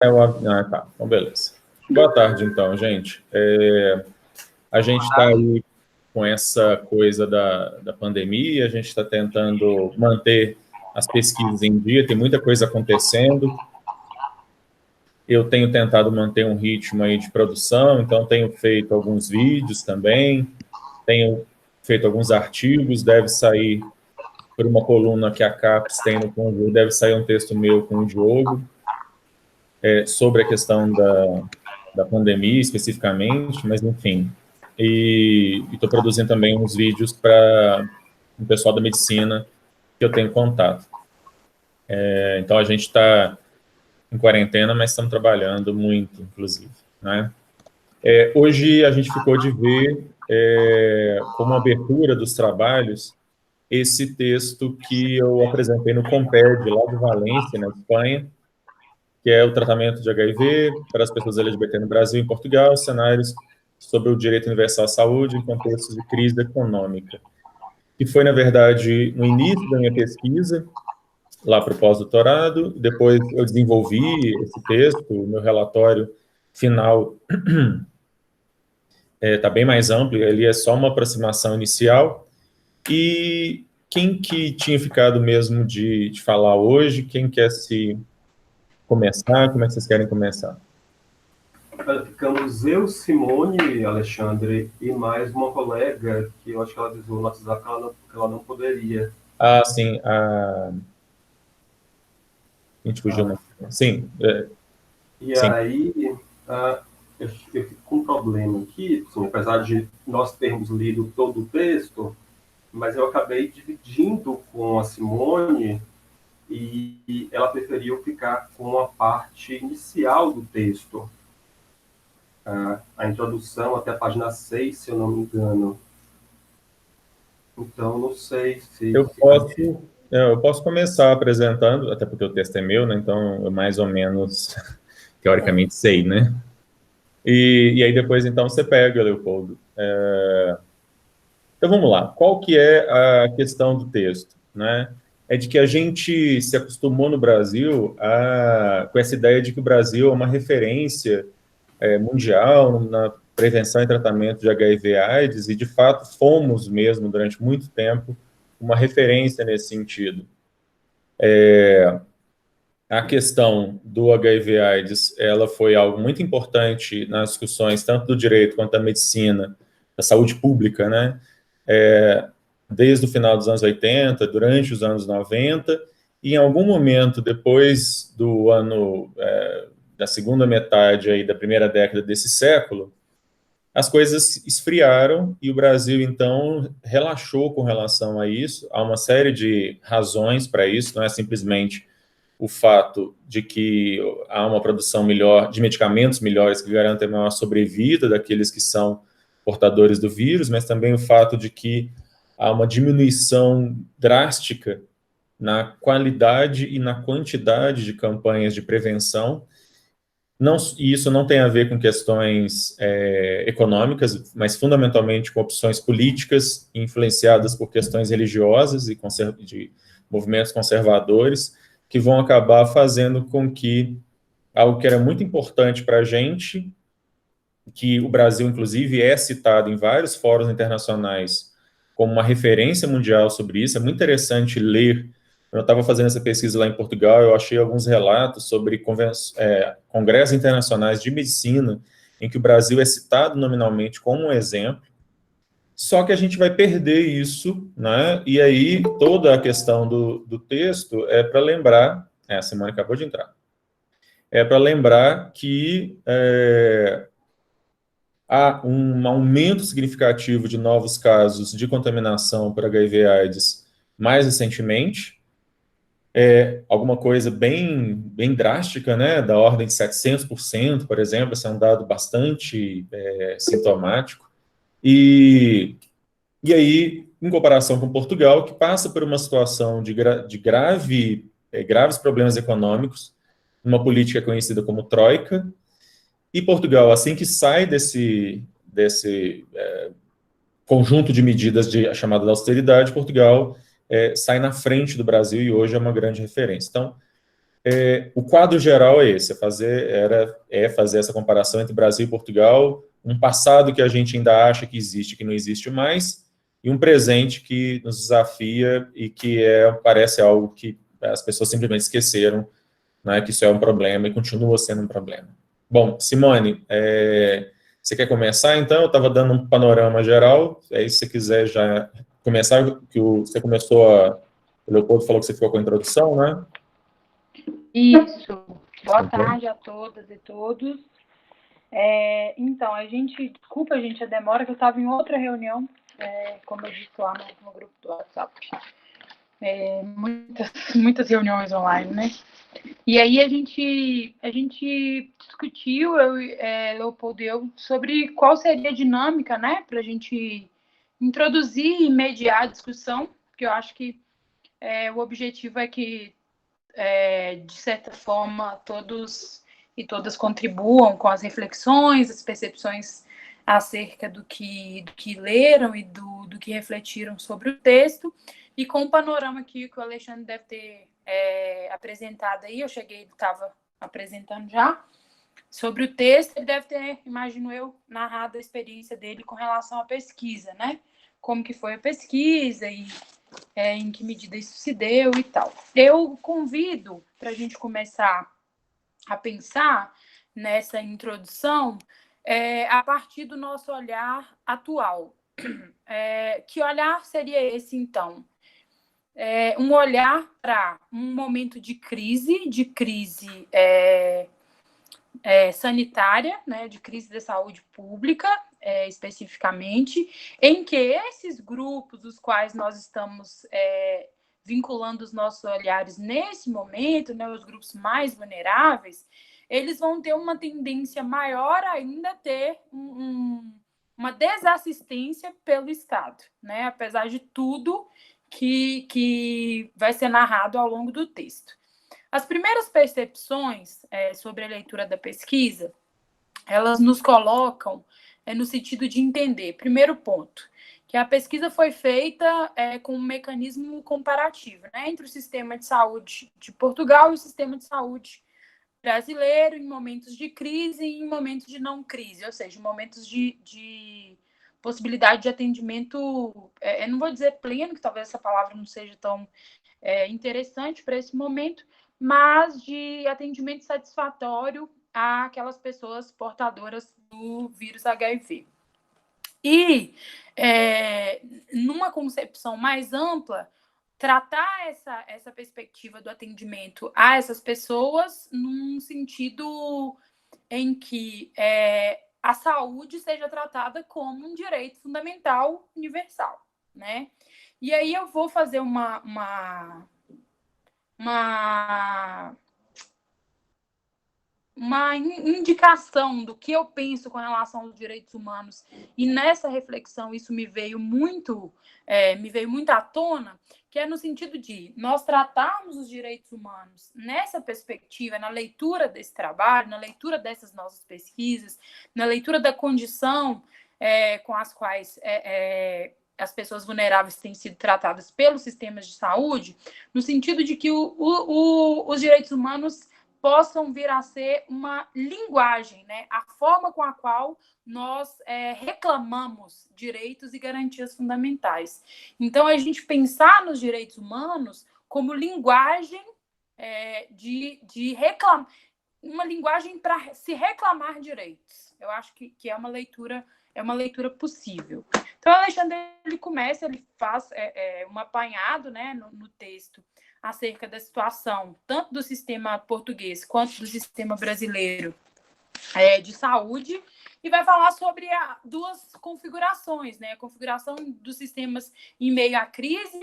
Tá, então beleza. Boa tarde, então, gente. A gente está aí com essa coisa da pandemia, a gente está tentando manter as pesquisas em dia, tem muita coisa acontecendo. Eu tenho tentado manter um ritmo aí de produção, então tenho feito alguns vídeos também, tenho feito alguns artigos, deve sair por uma coluna que a CAPES tem no Conjur, deve sair um texto meu com o Diogo, sobre a questão da pandemia especificamente, mas enfim. E estou produzindo também uns vídeos para o pessoal da medicina que eu tenho contato. Então a gente está em quarentena, mas estamos trabalhando muito, inclusive, né? Hoje a gente ficou de ver, como abertura dos trabalhos, esse texto que eu apresentei no Comped, lá de Valência, na Espanha, que é o tratamento de HIV para as pessoas LGBT no Brasil e em Portugal, cenários sobre o direito universal à saúde em contextos de crise econômica. Que foi, na verdade, no início da minha pesquisa, lá para o pós-doutorado, depois eu desenvolvi esse texto, o meu relatório final está bem mais amplo, ali é só uma aproximação inicial, e quem que tinha ficado mesmo de falar hoje, quem quer se começar, como é que vocês querem começar? Ficamos eu, Simone, Alexandre e mais uma colega que eu acho que ela avisou no WhatsApp que ela não poderia. Ah, sim, a gente fugiu, né? Sim, E sim. aí, eu fico com um problema aqui, assim, apesar de nós termos lido todo o texto, mas eu acabei dividindo com a Simone e ela preferiu ficar com a parte inicial do texto, a introdução até a página 6, se eu não me engano. Então, não sei se... Eu posso começar apresentando, até porque o texto é meu, né? Então eu mais ou menos, teoricamente, sei, né? E aí depois, então, você pega, Leopoldo. Então vamos lá. Qual que é a questão do texto, né? É de que a gente se acostumou no Brasil com essa ideia de que o Brasil é uma referência mundial na prevenção e tratamento de HIV/AIDS, e de fato fomos mesmo durante muito tempo uma referência nesse sentido. A questão do HIV/AIDS, ela foi algo muito importante nas discussões tanto do direito quanto da medicina, da saúde pública, né? Desde o final dos anos 80, durante os anos 90, e em algum momento depois do ano da segunda metade aí da primeira década desse século, as coisas esfriaram e o Brasil, então, relaxou com relação a isso. Há uma série de razões para isso, não é simplesmente o fato de que há uma produção melhor, de medicamentos melhores que garantem a maior sobrevida daqueles que são portadores do vírus, mas também o fato de que há uma diminuição drástica na qualidade e na quantidade de campanhas de prevenção. Não, e isso não tem a ver com questões econômicas, mas fundamentalmente com opções políticas influenciadas por questões religiosas e de movimentos conservadores, que vão acabar fazendo com que algo que era muito importante para a gente, que o Brasil, inclusive, é citado em vários fóruns internacionais como uma referência mundial sobre isso. É muito interessante ler. Eu estava fazendo essa pesquisa lá em Portugal, eu achei alguns relatos sobre congressos internacionais de medicina, em que o Brasil é citado nominalmente como um exemplo, só que a gente vai perder isso, né? E aí toda a questão do texto é para lembrar, a Simone acabou de entrar, é para lembrar que há um aumento significativo de novos casos de contaminação por HIV/AIDS mais recentemente, alguma coisa bem drástica, né, da ordem de 700%, por exemplo. Esse é um dado bastante sintomático. E aí, em comparação com Portugal, que passa por uma situação de graves problemas econômicos, uma política conhecida como Troika, e Portugal, assim que sai desse conjunto de medidas de chamada da austeridade, Portugal sai na frente do Brasil e hoje é uma grande referência. Então, O quadro geral é esse, é fazer essa comparação entre Brasil e Portugal, um passado que a gente ainda acha que existe, que não existe mais, e um presente que nos desafia e que parece algo que as pessoas simplesmente esqueceram, né, que isso é um problema e continua sendo um problema. Bom, Simone, você quer começar, então? Eu estava dando um panorama geral, aí se você quiser já começar, você começou o Leopoldo falou que você ficou com a introdução, né? Isso. Boa tarde a todas e todos. Então, desculpa, gente, a demora, que eu estava em outra reunião, como eu disse lá no grupo do WhatsApp. Muitas reuniões online, né? E aí a gente discutiu, Leopoldo e eu, sobre qual seria a dinâmica, né, para a gente introduzir e mediar a discussão, porque eu acho que o objetivo é que, de certa forma, todos e todas contribuam com as reflexões, as percepções acerca do que leram e do que refletiram sobre o texto, e com o panorama aqui que o Alexandre deve ter apresentado aí, eu cheguei, ele estava apresentando já, sobre o texto, ele deve ter, imagino eu, narrado a experiência dele com relação à pesquisa, né? Como que foi a pesquisa e em que medida isso se deu e tal. Eu convido para a gente começar a pensar nessa introdução a partir do nosso olhar atual. Que olhar seria esse, então? Um olhar para um momento de crise sanitária, né, de crise da saúde pública, especificamente, em que esses grupos, os quais nós estamos vinculando os nossos olhares nesse momento, né, os grupos mais vulneráveis, eles vão ter uma tendência maior ainda a ter uma desassistência pelo Estado, né, apesar de tudo que vai ser narrado ao longo do texto. As primeiras percepções sobre a leitura da pesquisa, elas nos colocam no sentido de entender, primeiro ponto, que a pesquisa foi feita com um mecanismo comparativo, né, entre o sistema de saúde de Portugal e o sistema de saúde brasileiro em momentos de crise e em momentos de não crise, ou seja, em momentos de possibilidade de atendimento, eu não vou dizer pleno, que talvez essa palavra não seja tão interessante para esse momento, mas de atendimento satisfatório àquelas pessoas portadoras do vírus HIV. E, numa concepção mais ampla, tratar essa perspectiva do atendimento a essas pessoas num sentido em que a saúde seja tratada como um direito fundamental universal, né? E aí eu vou fazer uma indicação do que eu penso com relação aos direitos humanos, e nessa reflexão isso me veio muito à tona, que é no sentido de nós tratarmos os direitos humanos nessa perspectiva, na leitura desse trabalho, na leitura dessas nossas pesquisas, na leitura da condição com as quais as pessoas vulneráveis têm sido tratadas pelos sistemas de saúde, no sentido de que os direitos humanos possam vir a ser uma linguagem, né? A forma com a qual nós reclamamos direitos e garantias fundamentais. Então, a gente pensar nos direitos humanos como linguagem de reclamar, uma linguagem para se reclamar direitos. Eu acho que é uma leitura possível. Então, o Alexandre, ele faz um apanhado, né, no texto acerca da situação, tanto do sistema português quanto do sistema brasileiro de saúde, e vai falar sobre duas configurações, né? A configuração dos sistemas em meio à crise,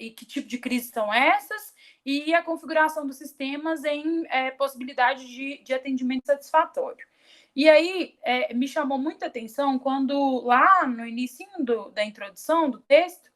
e que tipo de crise são essas, e a configuração dos sistemas em possibilidade de atendimento satisfatório. E aí, me chamou muita atenção quando, lá no início da introdução do texto,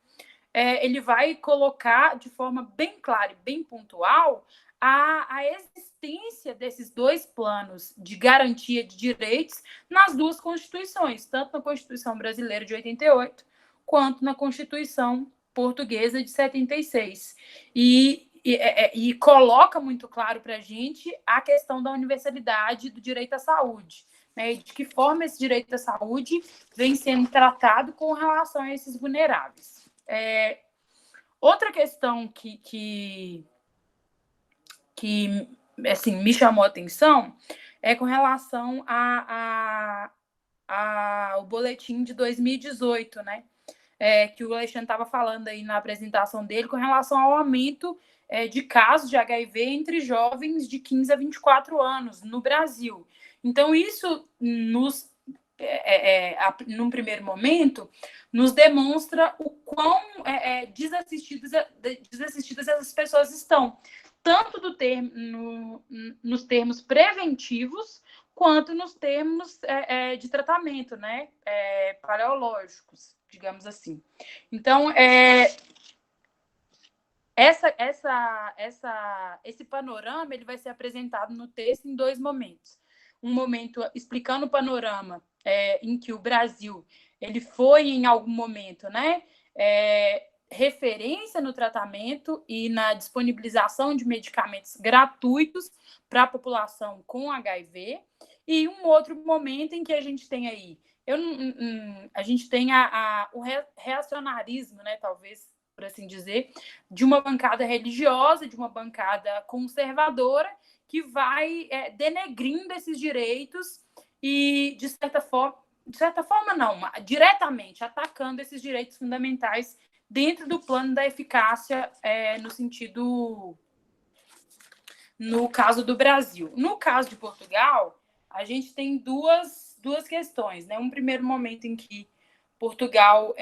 ele vai colocar de forma bem clara e bem pontual a existência desses dois planos de garantia de direitos nas duas constituições, tanto na Constituição Brasileira de 88, quanto na Constituição Portuguesa de 76. E e coloca muito claro para a gente a questão da universalidade do direito à saúde, né? E de que forma esse direito à saúde vem sendo tratado com relação a esses vulneráveis. Outra questão que assim, me chamou a atenção é com relação ao boletim de 2018, né? Que o Alexandre estava falando aí na apresentação dele, com relação ao aumento de casos de HIV entre jovens de 15 a 24 anos no Brasil. Então, isso, num primeiro momento, nos demonstra o quão desassistidas essas pessoas estão, tanto nos termos preventivos, quanto nos termos de tratamento, né? Paleológicos, digamos assim. Então, esse panorama ele vai ser apresentado no texto em dois momentos. Um momento explicando o panorama em que o Brasil ele foi, em algum momento, né, referência no tratamento e na disponibilização de medicamentos gratuitos para a população com HIV, e um outro momento em que a gente tem aí, a gente tem o reacionarismo, né, talvez, por assim dizer, de uma bancada religiosa, de uma bancada conservadora, que vai denegrindo esses direitos e, de certa forma não, diretamente atacando esses direitos fundamentais dentro do plano da eficácia no caso do Brasil. No caso de Portugal, a gente tem duas questões, né? Um primeiro momento em que Portugal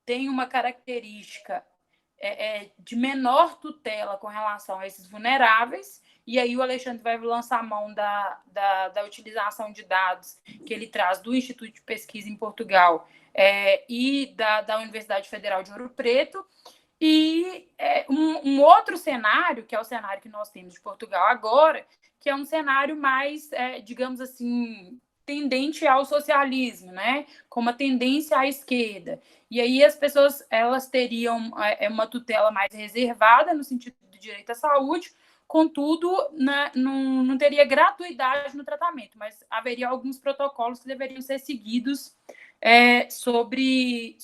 tem uma característica de menor tutela com relação a esses vulneráveis, e aí o Alexandre vai lançar a mão da utilização de dados que ele traz do Instituto de Pesquisa em Portugal e da Universidade Federal de Ouro Preto, e um outro cenário, que é o cenário que nós temos de Portugal agora, que é um cenário mais, digamos assim, tendente ao socialismo, né? Com uma tendência à esquerda. E aí as pessoas elas teriam uma tutela mais reservada no sentido do direito à saúde, contudo, não teria gratuidade no tratamento, mas haveria alguns protocolos que deveriam ser seguidos sobre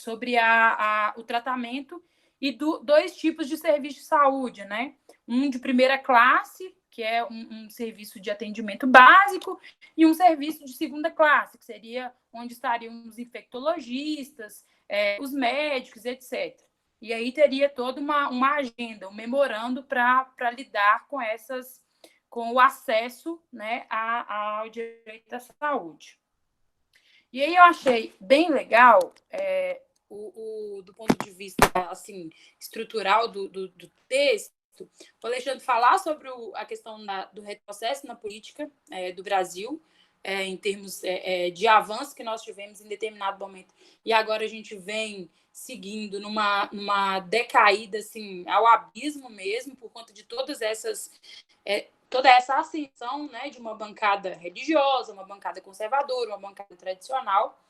o tratamento e dois tipos de serviço de saúde, né? Um de primeira classe, que é um serviço de atendimento básico, e um serviço de segunda classe, que seria onde estariam os infectologistas, os médicos, etc. E aí teria toda uma agenda, um memorando para lidar com o acesso, né, ao direito à saúde. E aí eu achei bem legal, do ponto de vista assim, estrutural do texto, o Alexandre falar sobre a questão do retrocesso na política do Brasil, em termos de avanço que nós tivemos em determinado momento, e agora a gente vem seguindo numa decaída assim, ao abismo mesmo, por conta de toda essa ascensão, né, de uma bancada religiosa, uma bancada conservadora, uma bancada tradicional.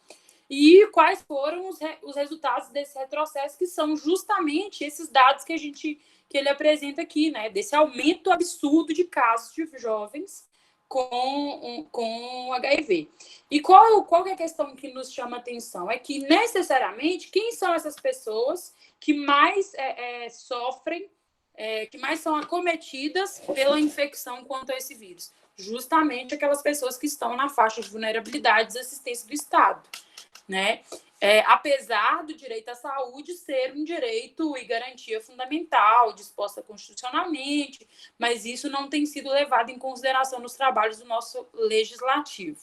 E quais foram os resultados desse retrocesso, que são justamente esses dados que ele apresenta aqui, né? Desse aumento absurdo de casos de jovens com HIV. E qual é a questão que nos chama a atenção? É que, necessariamente, quem são essas pessoas que mais sofrem, que mais são acometidas pela infecção quanto a esse vírus? Justamente aquelas pessoas que estão na faixa de vulnerabilidade e assistência do Estado, né? Apesar do direito à saúde ser um direito e garantia fundamental, disposta constitucionalmente, mas isso não tem sido levado em consideração nos trabalhos do nosso legislativo.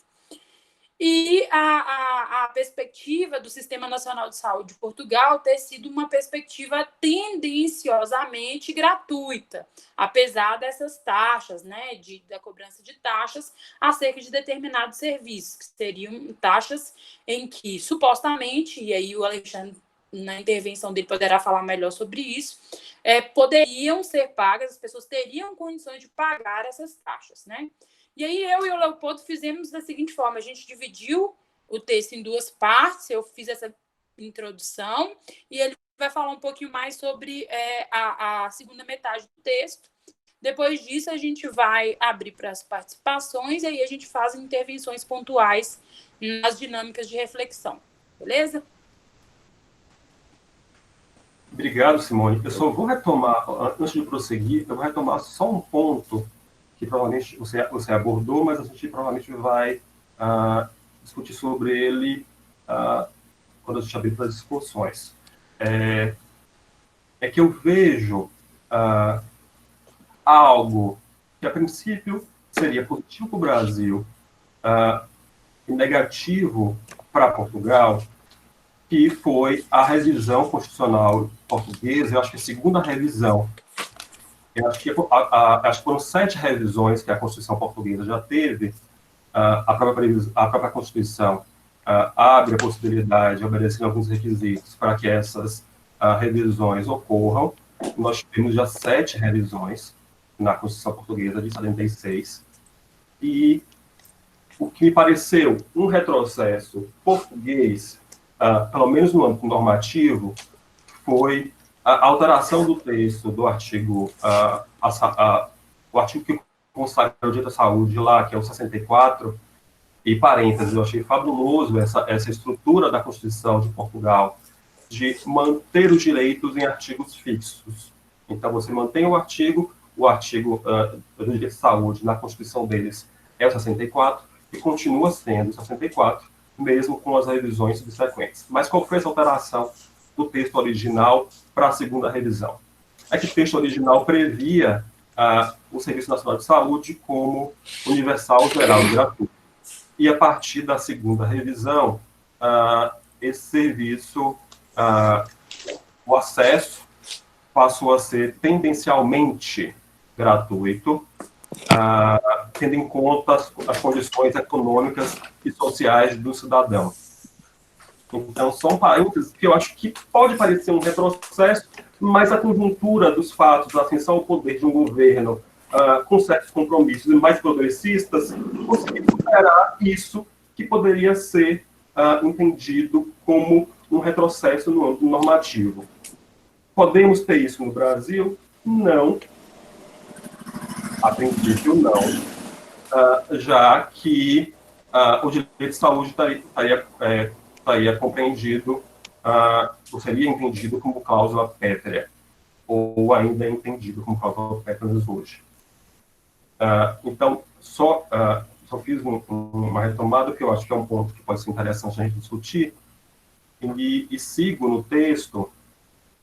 E a perspectiva do Sistema Nacional de Saúde de Portugal ter sido uma perspectiva tendenciosamente gratuita, apesar dessas taxas, né, da cobrança de taxas acerca de determinados serviços, que seriam taxas em que, supostamente, e aí o Alexandre, na intervenção dele, poderá falar melhor sobre isso, poderiam ser pagas, as pessoas teriam condições de pagar essas taxas, né? E aí eu e o Leopoldo fizemos da seguinte forma: a gente dividiu o texto em duas partes, eu fiz essa introdução e ele vai falar um pouquinho mais sobre a segunda metade do texto. Depois disso, a gente vai abrir para as participações e aí a gente faz intervenções pontuais nas dinâmicas de reflexão. Beleza? Obrigado, Simone. Eu só vou retomar, antes de prosseguir, eu vou retomar só um ponto que provavelmente você abordou, mas a gente provavelmente vai discutir sobre ele quando a gente abrir para as discussões. É que eu vejo algo que, a princípio, seria positivo para o Brasil e negativo para Portugal, que foi a revisão constitucional portuguesa. Eu acho que a segunda revisão, acho que foram 7 revisões que a Constituição portuguesa já teve. A própria Constituição abre a possibilidade, obedecendo alguns requisitos, para que essas revisões ocorram. Nós tivemos já 7 revisões na Constituição portuguesa de 76, e o que me pareceu um retrocesso português, pelo menos no âmbito normativo, foi a alteração do texto do artigo, o artigo que consagra o direito à saúde lá, que é o 64, e parênteses, eu achei fabuloso essa estrutura da Constituição de Portugal, de manter os direitos em artigos fixos. Então, você mantém o artigo do direito à saúde na Constituição deles é o 64, e continua sendo o 64, mesmo com as revisões subsequentes. Mas qual foi essa alteração do texto original para a segunda revisão? É que o texto original previa o Serviço Nacional de Saúde como universal, geral e gratuito. E a partir da segunda revisão, esse serviço, o acesso passou a ser tendencialmente gratuito, tendo em conta as condições econômicas e sociais do cidadão. Então, são parênteses que eu acho que pode parecer um retrocesso, mas a conjuntura dos fatos, a ascensão ao poder de um governo com certos compromissos mais progressistas, conseguiu superar isso que poderia ser entendido como um retrocesso no âmbito normativo. Podemos ter isso no Brasil? Não. A princípio, não. Já que o direito de saúde estaria compreendido, ou seria entendido como cláusula pétrea, ou ainda é entendido como cláusula pétrea hoje. Então, só fiz uma retomada, que eu acho que é um ponto que pode ser interessante a gente discutir, e sigo no texto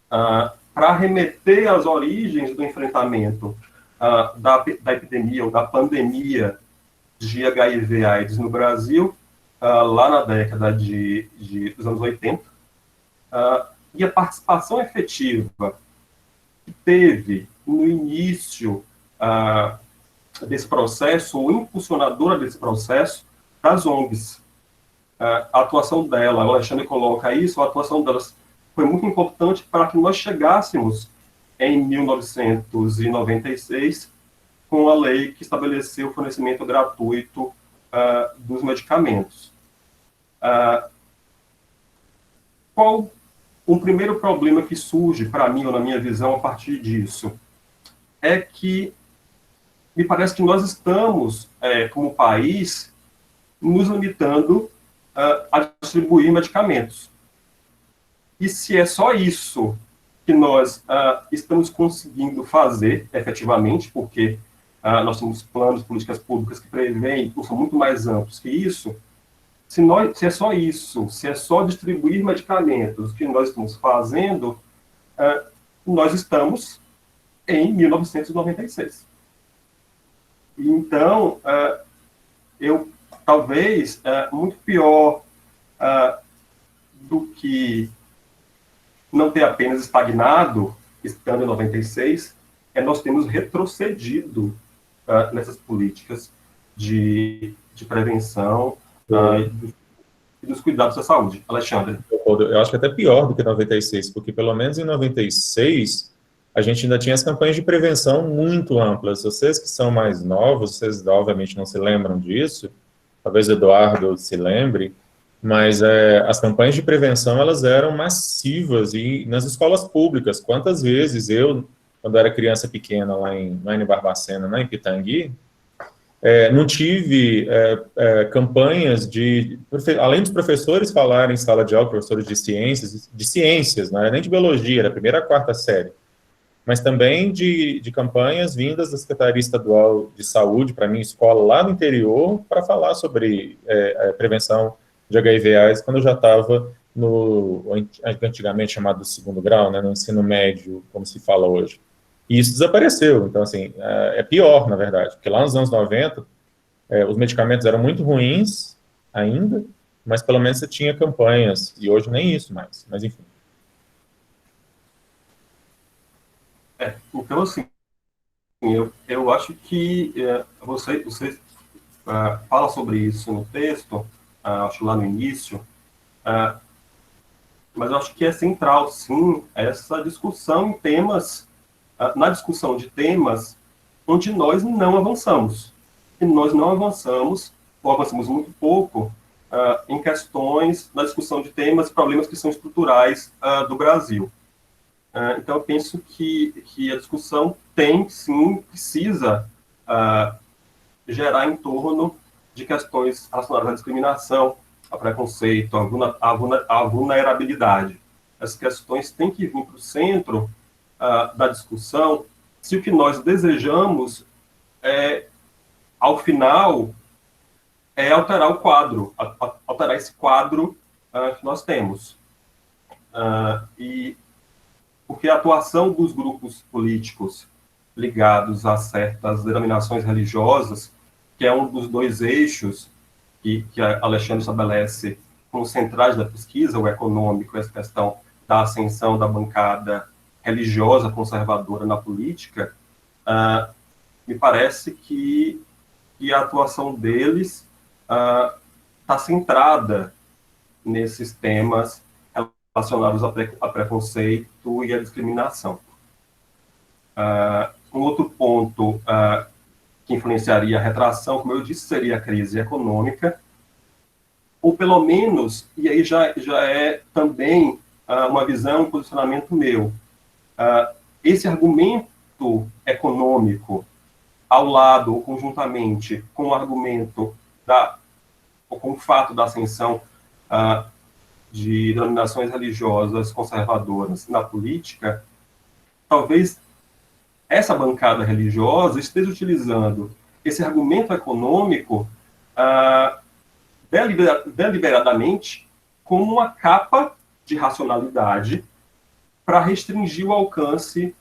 para remeter às origens do enfrentamento da epidemia ou da pandemia de HIV/AIDS no Brasil, lá na década dos anos 80, e a participação efetiva que teve no início desse processo, ou impulsionadora desse processo, das ONGs. A atuação dela, o Alexandre coloca isso, a atuação delas foi muito importante para que nós chegássemos em 1996 com a lei que estabeleceu o fornecimento gratuito dos medicamentos. Qual um primeiro problema que surge para mim, ou na minha visão, a partir disso? É que me parece que nós estamos, como país, nos limitando a distribuir medicamentos. E se é só isso que nós estamos conseguindo fazer, efetivamente, porque nós temos planos, políticas públicas que prevêem, ou são muito mais amplos que isso, se é só isso, se é só distribuir medicamentos que nós estamos fazendo, nós estamos em 1996. Então, talvez, muito pior do que não ter apenas estagnado, estando em 96, nós temos retrocedido nessas políticas de prevenção e dos cuidados da saúde. Alexandre. Eu acho que até pior do que 96, porque pelo menos em 96 a gente ainda tinha as campanhas de prevenção muito amplas. Vocês que são mais novos, vocês obviamente não se lembram disso, talvez o Eduardo se lembre, mas as campanhas de prevenção, elas eram massivas, e nas escolas públicas, quantas vezes eu, quando era criança pequena, lá em Barbacena, lá em Pitangui, não tive campanhas além dos professores falarem em sala de aula, professores de ciências, não era nem de biologia, era a primeira a quarta série, mas também de campanhas vindas da Secretaria Estadual de Saúde, para minha escola lá no interior, para falar sobre prevenção de HIV/AIDS, quando eu já estava no, antigamente chamado segundo grau, né, no ensino médio, como se fala hoje. E isso desapareceu. Então, assim, é pior, na verdade, porque lá nos anos 90, os medicamentos eram muito ruins ainda, mas pelo menos você tinha campanhas, e hoje nem isso mais, mas enfim. Então, assim, eu acho que você fala sobre isso no texto, acho lá no início, mas eu acho que é central, sim, essa discussão em temas, na discussão de temas onde nós não avançamos. E nós não avançamos, ou avançamos muito pouco, em questões da discussão de temas, problemas que são estruturais do Brasil. Então, eu penso que a discussão tem, sim, precisa gerar em torno de questões relacionadas à discriminação, a preconceito, a vulnerabilidade. Essas questões têm que vir para o centro da discussão se o que nós desejamos ao final, alterar o quadro, alterar esse quadro que nós temos. E porque a atuação dos grupos políticos ligados a certas denominações religiosas, que é um dos dois eixos que Alexandre estabelece como centrais da pesquisa, o econômico, essa questão da ascensão da bancada religiosa conservadora na política, me parece que a atuação deles está centrada nesses temas relacionados a preconceito e a discriminação. Um outro ponto que influenciaria a retração, como eu disse, seria a crise econômica, ou pelo menos, e aí já é também uma visão, um posicionamento meu, esse argumento econômico, ao lado ou conjuntamente com o argumento ou com o fato da ascensão de denominações religiosas conservadoras na política, talvez essa bancada religiosa esteja utilizando esse argumento econômico deliberadamente como uma capa de racionalidade para restringir o alcance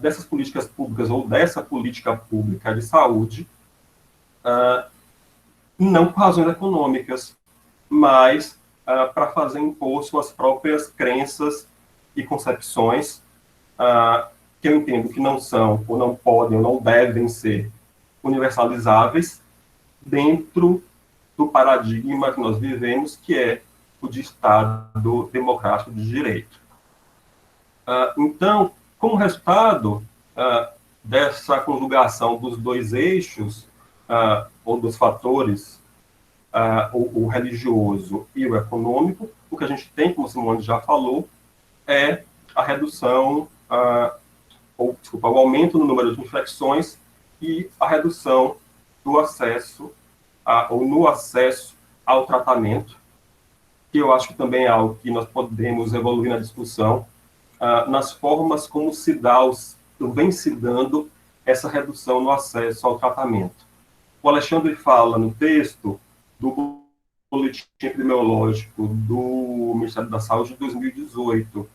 dessas políticas públicas ou dessa política pública de saúde, não por razões econômicas, mas para fazer impor suas próprias crenças e concepções, que eu entendo que não são, ou não podem, ou não devem ser universalizáveis dentro do paradigma que nós vivemos, que é o de Estado democrático de direito. Então, como resultado dessa conjugação dos dois eixos, ou dos fatores, o religioso e o econômico, o que a gente tem, como Simone já falou, é a redução, o aumento no número de infecções e a redução do acesso, ou no acesso ao tratamento, que eu acho que também é algo que nós podemos evoluir na discussão, nas formas como vem se dando essa redução no acesso ao tratamento. O Alexandre fala no texto do boletim epidemiológico do Ministério da Saúde de 2018,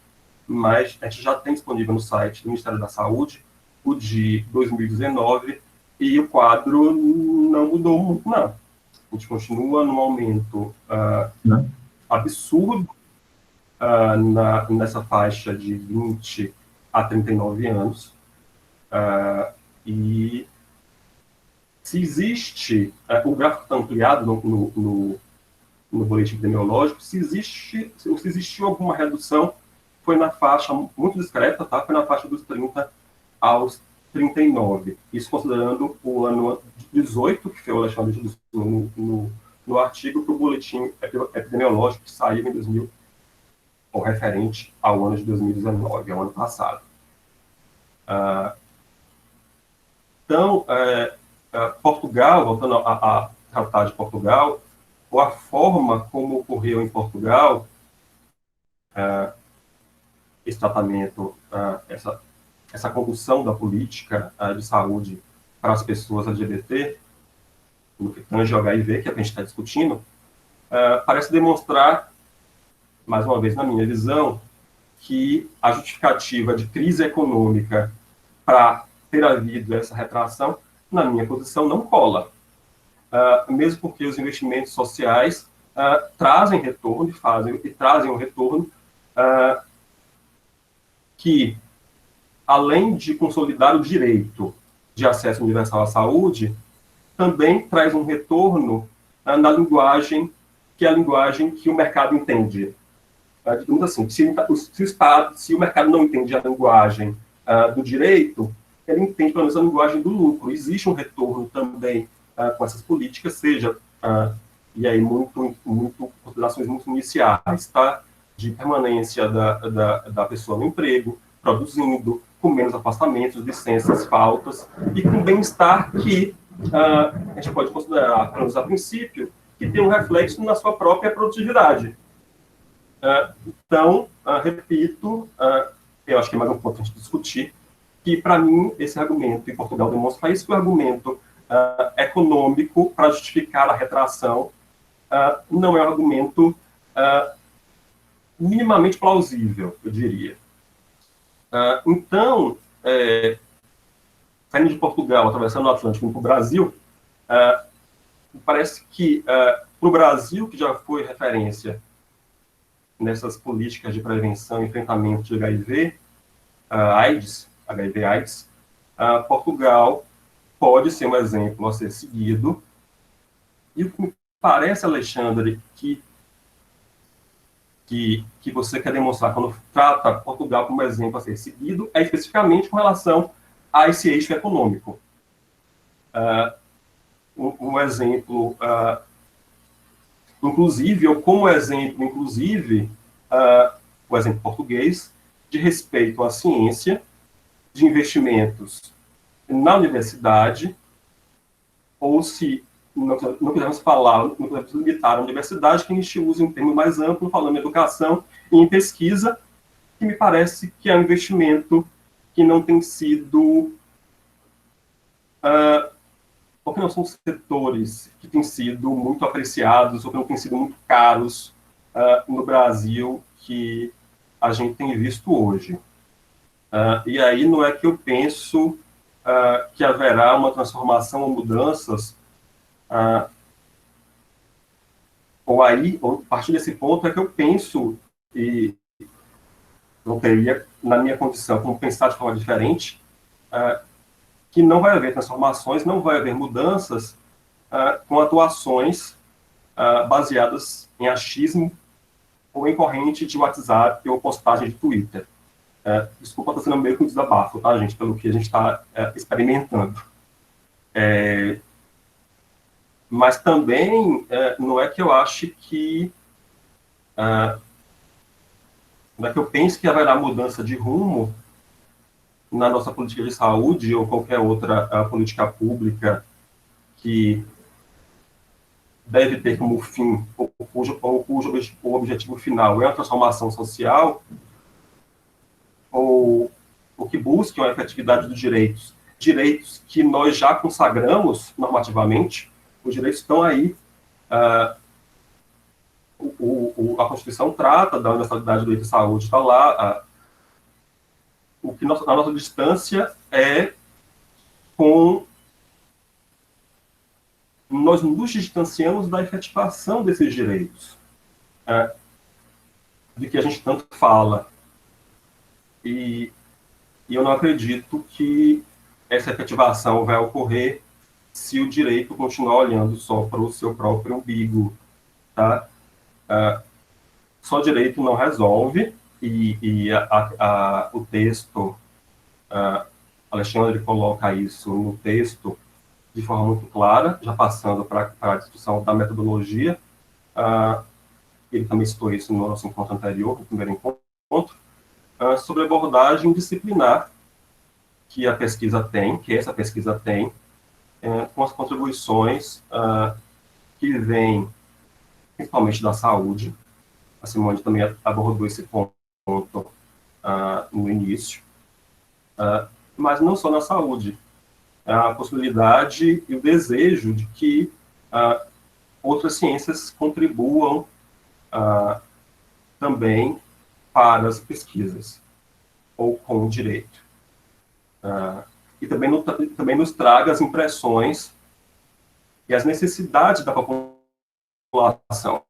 mas a gente já tem disponível no site do Ministério da Saúde o de 2019, e o quadro não mudou muito, não. A gente continua num aumento absurdo nessa faixa de 20 a 39 anos, e se existe, o gráfico está ampliado no boletim epidemiológico, se existiu alguma redução, foi na faixa muito discreta, tá? Foi na faixa dos 30 aos 39. Isso considerando o ano 18, que foi o Alexandre no no artigo para o boletim epidemiológico que saiu em 2000, ou referente ao ano de 2019, ao ano passado. Então, Portugal, voltando a tratar de Portugal, ou a forma como ocorreu em Portugal esse tratamento, essa condução da política de saúde para as pessoas LGBT, no que tange ao HIV, que é o que a gente está discutindo, parece demonstrar, mais uma vez na minha visão, que a justificativa de crise econômica para ter havido essa retração, na minha posição, não cola. Mesmo porque os investimentos sociais trazem retorno, trazem um retorno que, além de consolidar o direito de acesso universal à saúde, também traz um retorno na linguagem, que é a linguagem que o mercado entende. Digamos assim, se o mercado não entende a linguagem do direito, ele entende pelo menos a linguagem do lucro. Existe um retorno também com essas políticas, seja, e aí considerações muito iniciais, tá? De permanência da pessoa no emprego, produzindo, com menos afastamentos, licenças, faltas, e com bem-estar que a gente pode considerar, pelo menos a princípio, que tem um reflexo na sua própria produtividade. Então, repito, eu acho que é mais um ponto a gente discutir, que, para mim, esse argumento, e Portugal demonstra isso, que o argumento econômico para justificar a retração não é um argumento minimamente plausível, eu diria. Então, saindo de Portugal, atravessando o Atlântico para o Brasil, parece que para o Brasil, que já foi referência nessas políticas de prevenção e enfrentamento de HIV/AIDS, Portugal pode ser um exemplo a ser seguido. E o que me parece, Alexandre, que você quer demonstrar quando trata Portugal como exemplo a ser seguido é especificamente com relação a esse eixo econômico. Um exemplo, inclusive, ou como exemplo, inclusive, o exemplo português, de respeito à ciência, de investimentos na universidade, ou se não quisermos falar, não quisermos limitar a universidade, que a gente use um termo mais amplo, falando em educação e em pesquisa, que me parece que é um investimento que não tem sido... ou que não são setores que têm sido muito apreciados, ou que não têm sido muito caros no Brasil, que a gente tem visto hoje. E aí não é que eu penso que haverá uma transformação ou mudanças, ou a partir desse ponto é que eu penso, e não teria, na minha condição, como pensar de forma diferente, que não vai haver transformações, não vai haver mudanças com atuações baseadas em achismo ou em corrente de WhatsApp ou postagem de Twitter. Desculpa, está sendo meio que um desabafo, tá, gente, pelo que a gente está experimentando. Mas também não é que eu ache que... não é que eu pense que haverá mudança de rumo na nossa política de saúde ou qualquer outra política pública que deve ter como fim, ou cujo objetivo final é a transformação social, ou que busque uma efetividade dos direitos que nós já consagramos normativamente. Os direitos estão aí. A Constituição trata da universalidade do direito de saúde, está lá. O que a nossa distância é com... Nós nos distanciamos da efetivação desses direitos, de que a gente tanto fala. E eu não acredito que essa efetivação vai ocorrer se o direito continuar olhando só para o seu próprio umbigo. Tá? Só direito não resolve, e o texto, Alexandre coloca isso no texto, de forma muito clara, já passando para a discussão da metodologia. Ele também citou isso no nosso encontro anterior, no primeiro encontro, sobre a abordagem disciplinar que a pesquisa tem, que essa pesquisa tem, com as contribuições que vêm principalmente da saúde. A Simone também abordou esse ponto no início, mas não só na saúde. A possibilidade e o desejo de que outras ciências contribuam também para as pesquisas, ou com o direito. E também nos traga as impressões e as necessidades da população.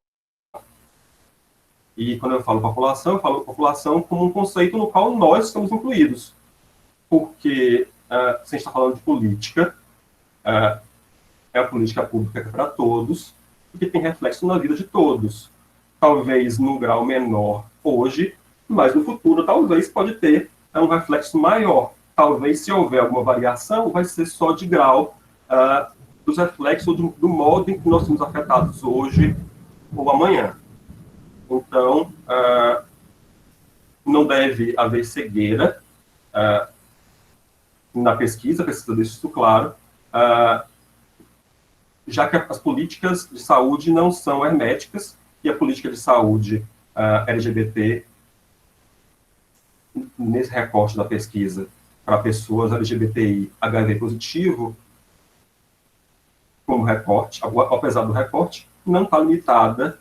E quando eu falo população como um conceito no qual nós estamos incluídos. Porque, se a gente está falando de política, é a política pública que é para todos, e que tem reflexo na vida de todos. Talvez num grau menor hoje, mas no futuro talvez pode ter um reflexo maior. Talvez, se houver alguma variação, vai ser só de grau dos reflexos do modo em que nós somos afetados hoje ou amanhã. Então, não deve haver cegueira na pesquisa, deixa isso claro, já que as políticas de saúde não são herméticas, e a política de saúde LGBT, nesse recorte da pesquisa, para pessoas LGBTI HIV positivo, como recorte, apesar do recorte, não está limitada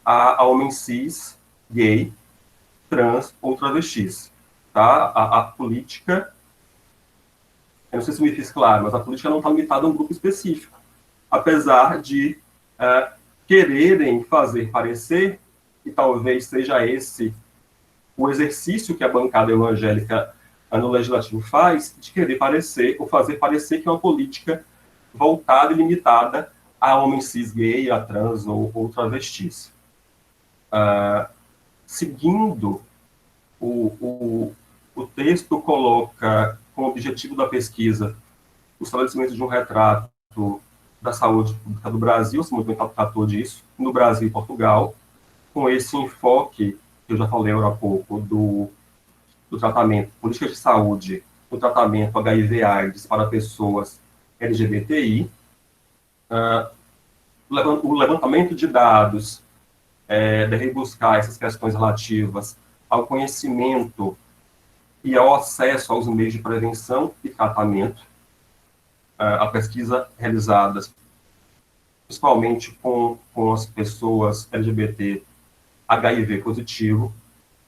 a homens cis, gay, trans ou travestis. Tá? A política, eu não sei se me fiz claro, mas a política não está limitada a um grupo específico. Apesar de quererem fazer parecer, e talvez seja esse o exercício que a bancada evangélica no Legislativo faz, de querer parecer, ou fazer parecer que é uma política voltada e limitada a homens cis, gay, a trans ou travestis. Seguindo, o texto coloca como objetivo da pesquisa o estabelecimento de um retrato da saúde pública do Brasil, se muito bem tratou disso, no Brasil e Portugal, com esse enfoque, que eu já falei agora há pouco, do tratamento, política de saúde, do tratamento HIV/AIDS para pessoas LGBTI, o levantamento de dados, deve buscar essas questões relativas ao conhecimento e ao acesso aos meios de prevenção e tratamento, a pesquisa realizadas principalmente com as pessoas LGBT HIV positivo,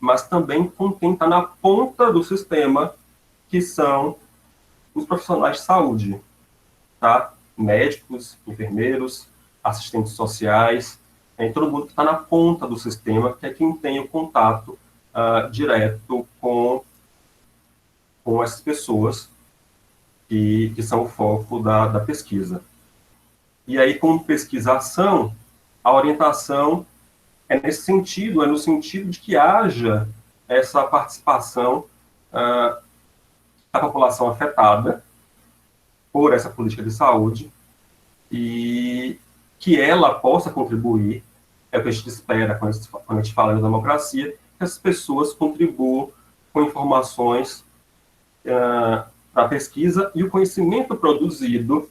mas também com quem está na ponta do sistema, que são os profissionais de saúde, tá? Médicos, enfermeiros, assistentes sociais, todo mundo que está na ponta do sistema, que é quem tem o contato direto com essas pessoas que são o foco da pesquisa. E aí, como pesquisação, a orientação é nesse sentido, no sentido de que haja essa participação da população afetada por essa política de saúde e que ela possa contribuir, é o que a gente espera quando a gente fala em democracia, que as pessoas contribuam com informações para a pesquisa e o conhecimento produzido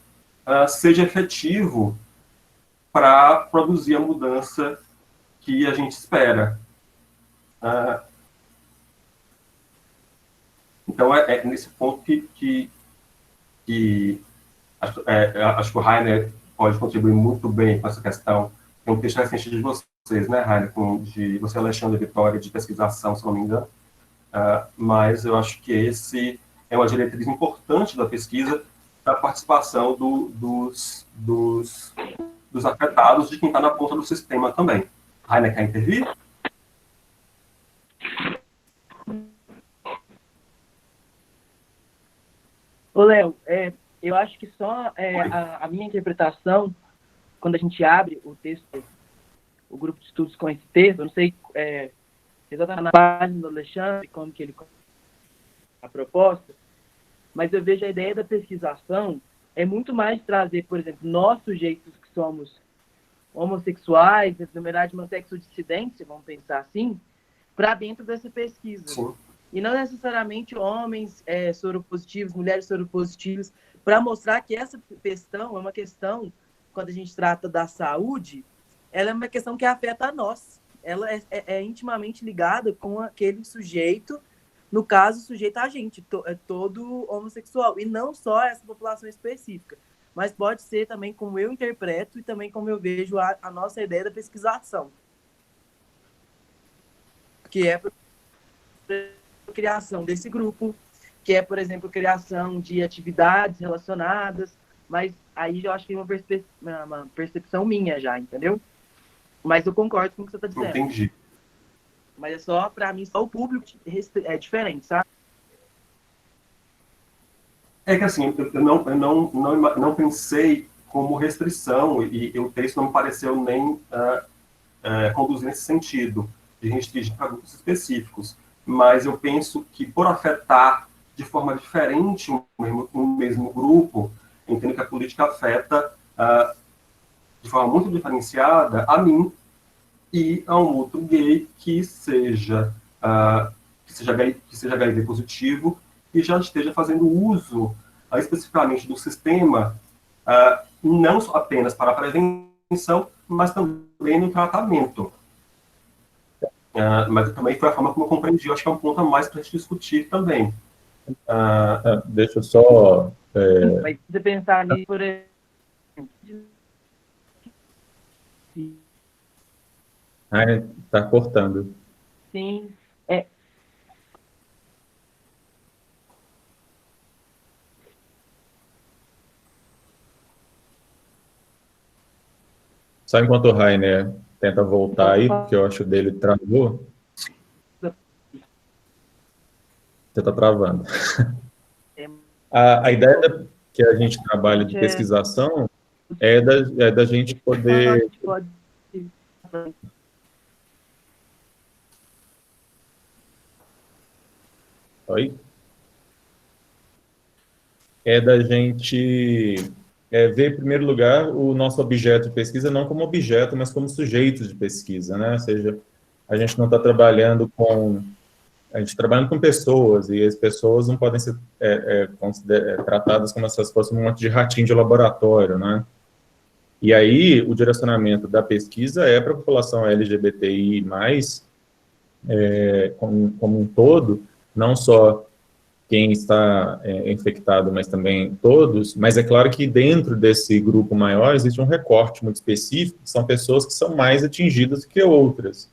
seja efetivo para produzir a mudança que a gente espera. Então, é nesse ponto que acho que o Rainer pode contribuir muito bem com essa questão. Tem um texto recente de vocês, né, Rainer, de você, Alexandre Vitória, de pesquisação, se não me engano, mas eu acho que esse é uma diretriz importante da pesquisa, da participação dos afetados, de quem está na ponta do sistema também. Rainer, quer intervir? Ô, Léo, eu acho que só a minha interpretação, quando a gente abre o texto, o grupo de estudos com esse texto, eu não sei exatamente na página do Alexandre, como que ele a proposta, mas eu vejo a ideia da pesquisação é muito mais trazer, por exemplo, nós sujeitos que somos homossexuais, na verdade, uma sexodissidência, vamos pensar assim, para dentro dessa pesquisa. Sim. E não necessariamente homens soropositivos, mulheres soropositivas, para mostrar que essa questão é uma questão, quando a gente trata da saúde, ela é uma questão que afeta a nós. Ela é intimamente ligada com aquele sujeito, no caso, sujeito a gente, todo homossexual, e não só essa população específica, mas pode ser também como eu interpreto e também como eu vejo a nossa ideia da pesquisação, que é a criação desse grupo, que é, por exemplo, criação de atividades relacionadas, mas aí eu acho que é uma percepção minha já, entendeu? Mas eu concordo com o que você está dizendo. Entendi. Mas é só, para mim, só o público é diferente, sabe? É que assim, eu não pensei como restrição, e o texto não me pareceu nem conduzir nesse sentido, de restringir para grupos específicos. Mas eu penso que, por afetar de forma diferente um mesmo grupo, entendo que a política afeta de forma muito diferenciada a mim e a um outro gay que seja HIV positivo e já esteja fazendo uso especificamente do sistema, não apenas para a prevenção, mas também no tratamento. Mas também foi a forma como eu compreendi. Eu acho que é um ponto a mais para a gente discutir também. Deixa eu só... Mas se você pensar ali, por exemplo... Está cortando. Sim. Só enquanto o Rainer tenta voltar aí, porque eu acho que o dele travou. Você está travando. A ideia que a gente trabalha de pesquisação é da gente poder... Oi? É da gente ver, em primeiro lugar, o nosso objeto de pesquisa não como objeto, mas como sujeito de pesquisa, né? Ou seja, a gente não está trabalhando com... A gente trabalha com pessoas, e as pessoas não podem ser tratadas como se fossem um monte de ratinho de laboratório, né? E aí, o direcionamento da pesquisa é para a população LGBTI+, como um todo, não só quem está infectado, mas também todos, mas é claro que dentro desse grupo maior existe um recorte muito específico, que são pessoas que são mais atingidas do que outras.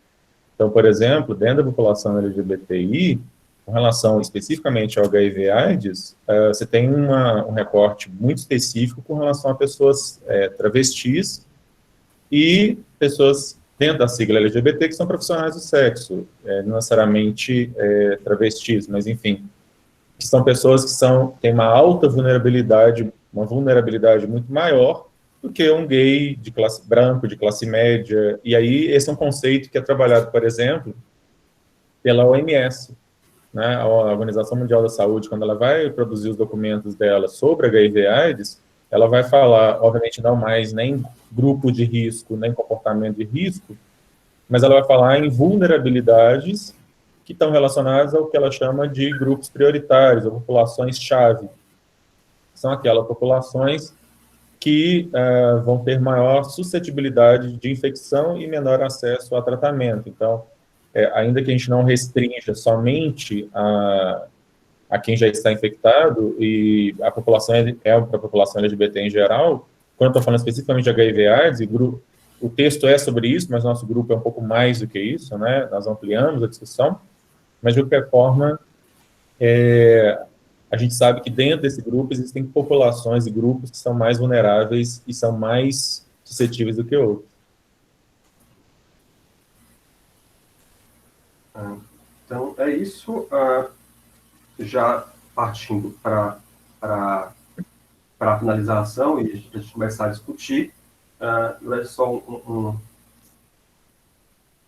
Então, por exemplo, dentro da população LGBTI, com relação especificamente ao HIV/AIDS, você tem um recorte muito específico com relação a pessoas travestis e pessoas dentro da sigla LGBT que são profissionais do sexo, não necessariamente travestis, mas enfim, que são pessoas que têm uma alta vulnerabilidade, uma vulnerabilidade muito maior do que um gay de classe branco, de classe média. E aí esse é um conceito que é trabalhado, por exemplo, pela OMS, né? A Organização Mundial da Saúde, quando ela vai produzir os documentos dela sobre HIV/AIDS, ela vai falar, obviamente, não mais nem grupo de risco, nem comportamento de risco, mas ela vai falar em vulnerabilidades que estão relacionadas ao que ela chama de grupos prioritários, ou populações-chave. São aquelas populações que vão ter maior suscetibilidade de infecção e menor acesso a tratamento. Então, ainda que a gente não restrinja somente a quem já está infectado, e a população para a população LGBT em geral, quando eu estou falando especificamente de HIV/AIDS, o texto é sobre isso, mas nosso grupo é um pouco mais do que isso, né? Nós ampliamos a discussão, mas de qualquer forma, a gente sabe que dentro desse grupo existem populações e grupos que são mais vulneráveis e são mais suscetíveis do que outros. Então, é isso. Já partindo para a finalização e a gente começar a discutir, só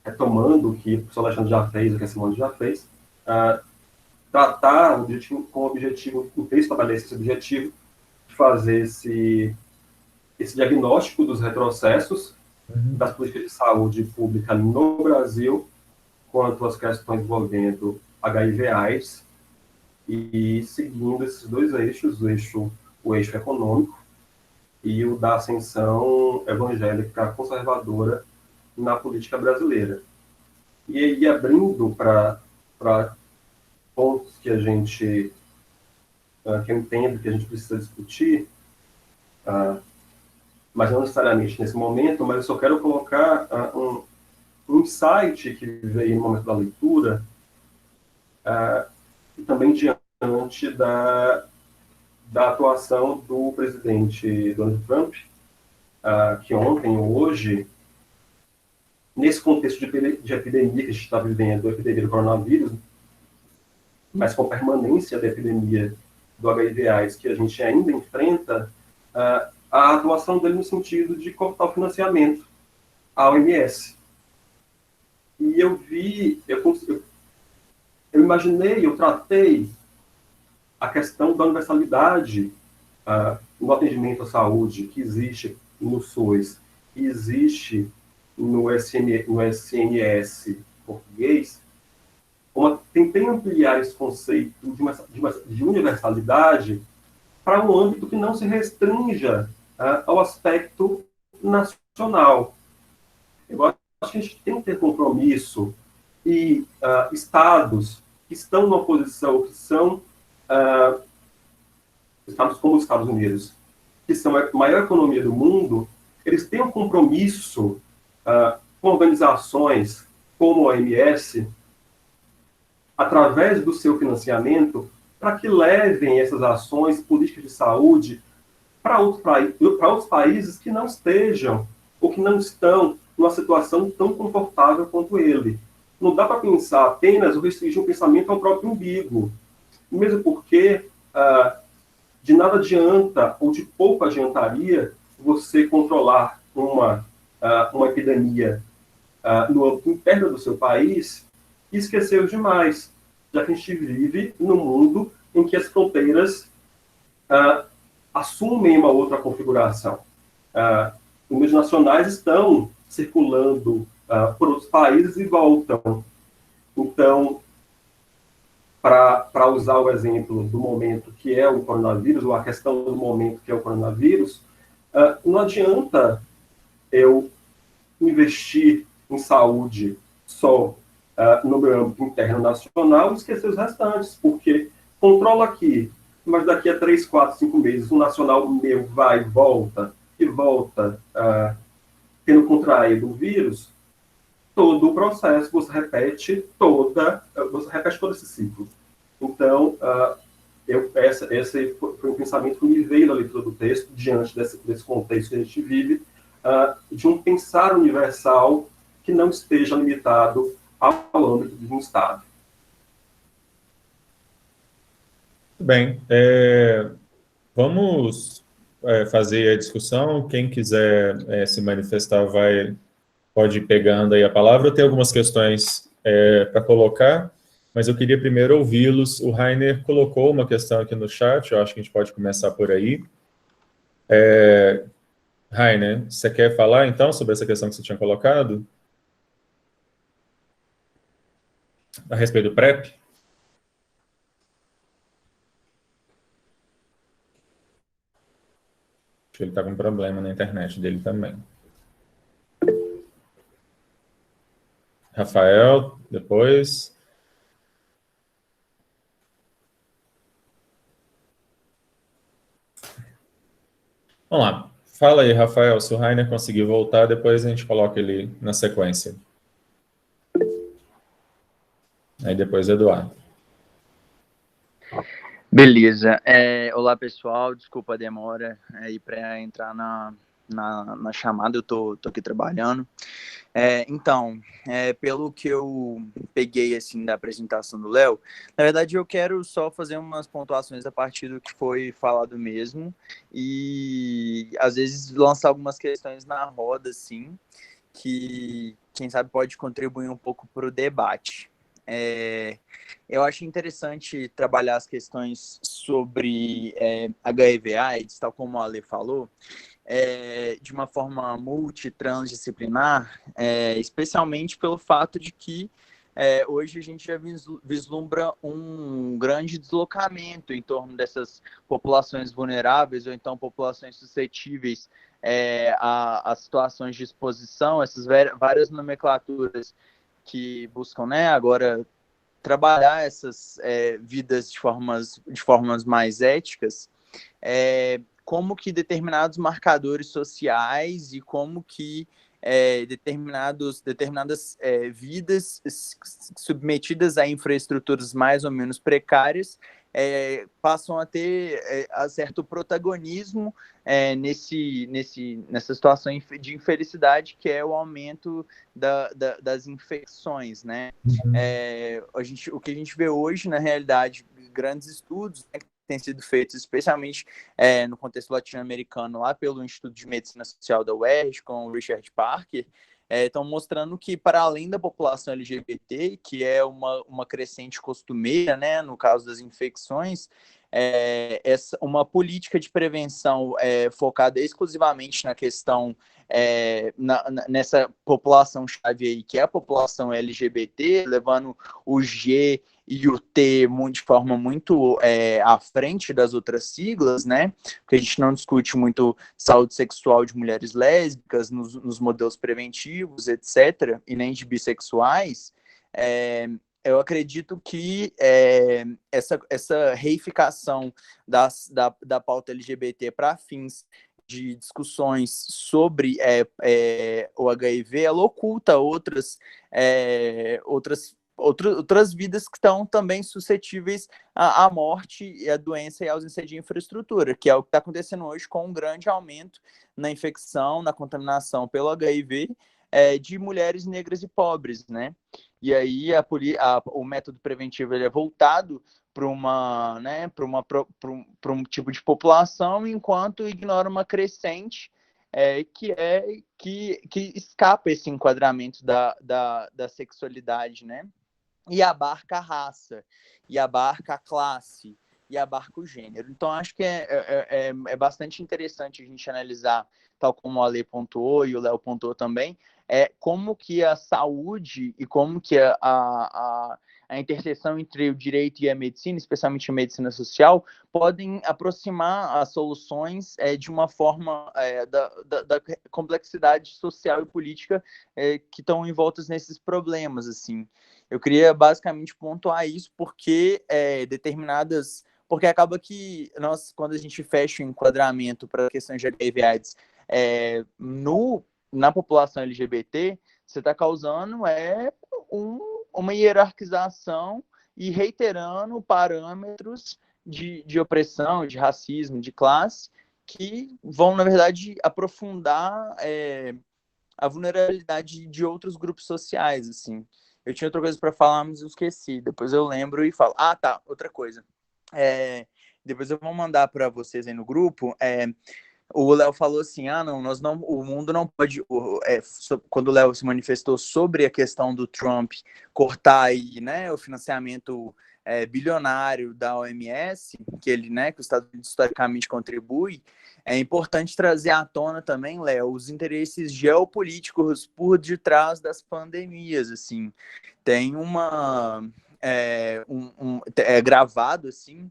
retomando o que o professor Alexandre já fez, o que a Simone já fez, tratar com o objetivo, o texto estabelece esse objetivo, fazer esse diagnóstico dos retrocessos das políticas de saúde pública no Brasil quanto às questões envolvendo HIV/AIDS e seguindo esses dois eixos, o eixo econômico e o da ascensão evangélica conservadora na política brasileira. E aí, abrindo para pontos que que eu entendo que a gente precisa discutir, mas não necessariamente nesse momento, mas eu só quero colocar um insight que veio no momento da leitura, e também diante da atuação do presidente Donald Trump, que ontem ou hoje, nesse contexto de epidemia que a gente está vivendo, a epidemia do coronavírus, mas com permanência da epidemia do HIV/AIDS que a gente ainda enfrenta, a atuação dele no sentido de cortar o financiamento à OMS. E eu imaginei, eu tratei a questão da universalidade no atendimento à saúde que existe no SUS e existe no SNS português. Tentei ampliar esse conceito de universalidade para um âmbito que não se restrinja ao aspecto nacional. Eu acho que a gente tem que ter compromisso e estados que estão numa posição, que são estados como os Estados Unidos, que são a maior economia do mundo, eles têm um compromisso com organizações como a OMS, através do seu financiamento, para que levem essas ações políticas de saúde para outros países que não estejam ou que não estão numa situação tão confortável quanto ele. Não dá para pensar apenas ou restringir o pensamento ao próprio umbigo, mesmo porque de nada adianta ou de pouco adiantaria você controlar uma epidemia no âmbito interno do seu país e esquecer os demais, já que a gente vive num mundo em que as fronteiras assumem uma outra configuração. Os multinacionais estão circulando por outros países e voltam. Então, para usar o exemplo do momento que é o coronavírus, ou a questão do momento que é o coronavírus, não adianta eu investir em saúde só no meu âmbito interno nacional e esquecer os restantes, porque controlo aqui, mas daqui a 3, 4, 5 meses o nacional meu vai e volta tendo contraído o vírus, todo o processo, você repete todo esse ciclo. Então, esse foi um pensamento que me veio na leitura do texto, diante desse contexto que a gente vive, de um pensar universal que não esteja limitado ao âmbito de um Estado. Muito bem. Vamos fazer a discussão. Quem quiser se manifestar pode ir pegando aí a palavra. Eu tenho algumas questões para colocar, mas eu queria primeiro ouvi-los. O Rainer colocou uma questão aqui no chat, eu acho que a gente pode começar por aí. Rainer, você quer falar, então, sobre essa questão que você tinha colocado? A respeito do PrEP? Acho que ele está com um problema na internet dele também. Rafael, depois. Vamos lá. Fala aí, Rafael, se o Rainer conseguir voltar, depois a gente coloca ele na sequência. Aí depois, Eduardo. Beleza. Olá, pessoal. Desculpa a demora aí para entrar na chamada. Eu tô aqui trabalhando. Então, pelo que eu peguei assim da apresentação do Léo, na verdade eu quero só fazer umas pontuações a partir do que foi falado mesmo e às vezes lançar algumas questões na roda, assim, que quem sabe pode contribuir um pouco para o debate. Eu acho interessante trabalhar as questões sobre HIV/AIDS, tal como a Ale falou, de uma forma multitransdisciplinar, especialmente pelo fato de que hoje a gente já vislumbra um grande deslocamento em torno dessas populações vulneráveis ou então populações suscetíveis a situações de exposição, essas várias nomenclaturas que buscam, né, agora trabalhar essas vidas de formas mais éticas, como que determinados marcadores sociais e como que determinadas vidas submetidas a infraestruturas mais ou menos precárias passam a ter certo protagonismo nessa situação de infelicidade, que é o aumento das infecções, né? O que a gente vê hoje, na realidade, grandes estudos, né, que têm sido feitos especialmente no contexto latino-americano, lá pelo Instituto de Medicina Social da UERJ, com o Richard Parker, estão mostrando que, para além da população LGBT, que é uma crescente costumeira, né, no caso das infecções, uma política de prevenção focada exclusivamente na questão, nessa população-chave aí, que é a população LGBT, levando o G e o T de forma muito à frente das outras siglas, né? Porque a gente não discute muito saúde sexual de mulheres lésbicas nos modelos preventivos, etc., e nem de bissexuais. Eu acredito que essa reificação da pauta LGBT para fins de discussões sobre o HIV, ela oculta outras vidas que estão também suscetíveis à morte, e à doença e à ausência de infraestrutura, que é o que está acontecendo hoje com um grande aumento na infecção, na contaminação pelo HIV de mulheres negras e pobres, né? E aí o método preventivo ele é voltado para um tipo de população, enquanto ignora uma crescente que escapa esse enquadramento da sexualidade, né? E abarca a raça, e abarca a classe, e abarca o gênero. Então, acho que é bastante interessante a gente analisar, tal como o Ale pontuou e o Léo pontuou também, como que a saúde e como que a interseção entre o direito e a medicina, especialmente a medicina social, podem aproximar as soluções de uma forma da complexidade social e política que estão envoltas nesses problemas, assim. Eu queria basicamente pontuar isso porque porque acaba que quando a gente fecha o enquadramento para questões de HIV/AIDS na população LGBT, você está causando uma hierarquização e reiterando parâmetros de opressão, de racismo, de classe, que vão, na verdade, aprofundar a vulnerabilidade de outros grupos sociais, assim. Eu tinha outra coisa para falar, mas eu esqueci. Depois eu lembro e falo. Ah, tá, outra coisa. Depois eu vou mandar para vocês aí no grupo. O Léo falou assim, não, o mundo não pode... quando o Léo se manifestou sobre a questão do Trump cortar aí, né, o financiamento bilionário da OMS, que os Estados Unidos historicamente contribui, é importante trazer à tona também, Léo, os interesses geopolíticos por detrás das pandemias, assim. Tem gravado, assim,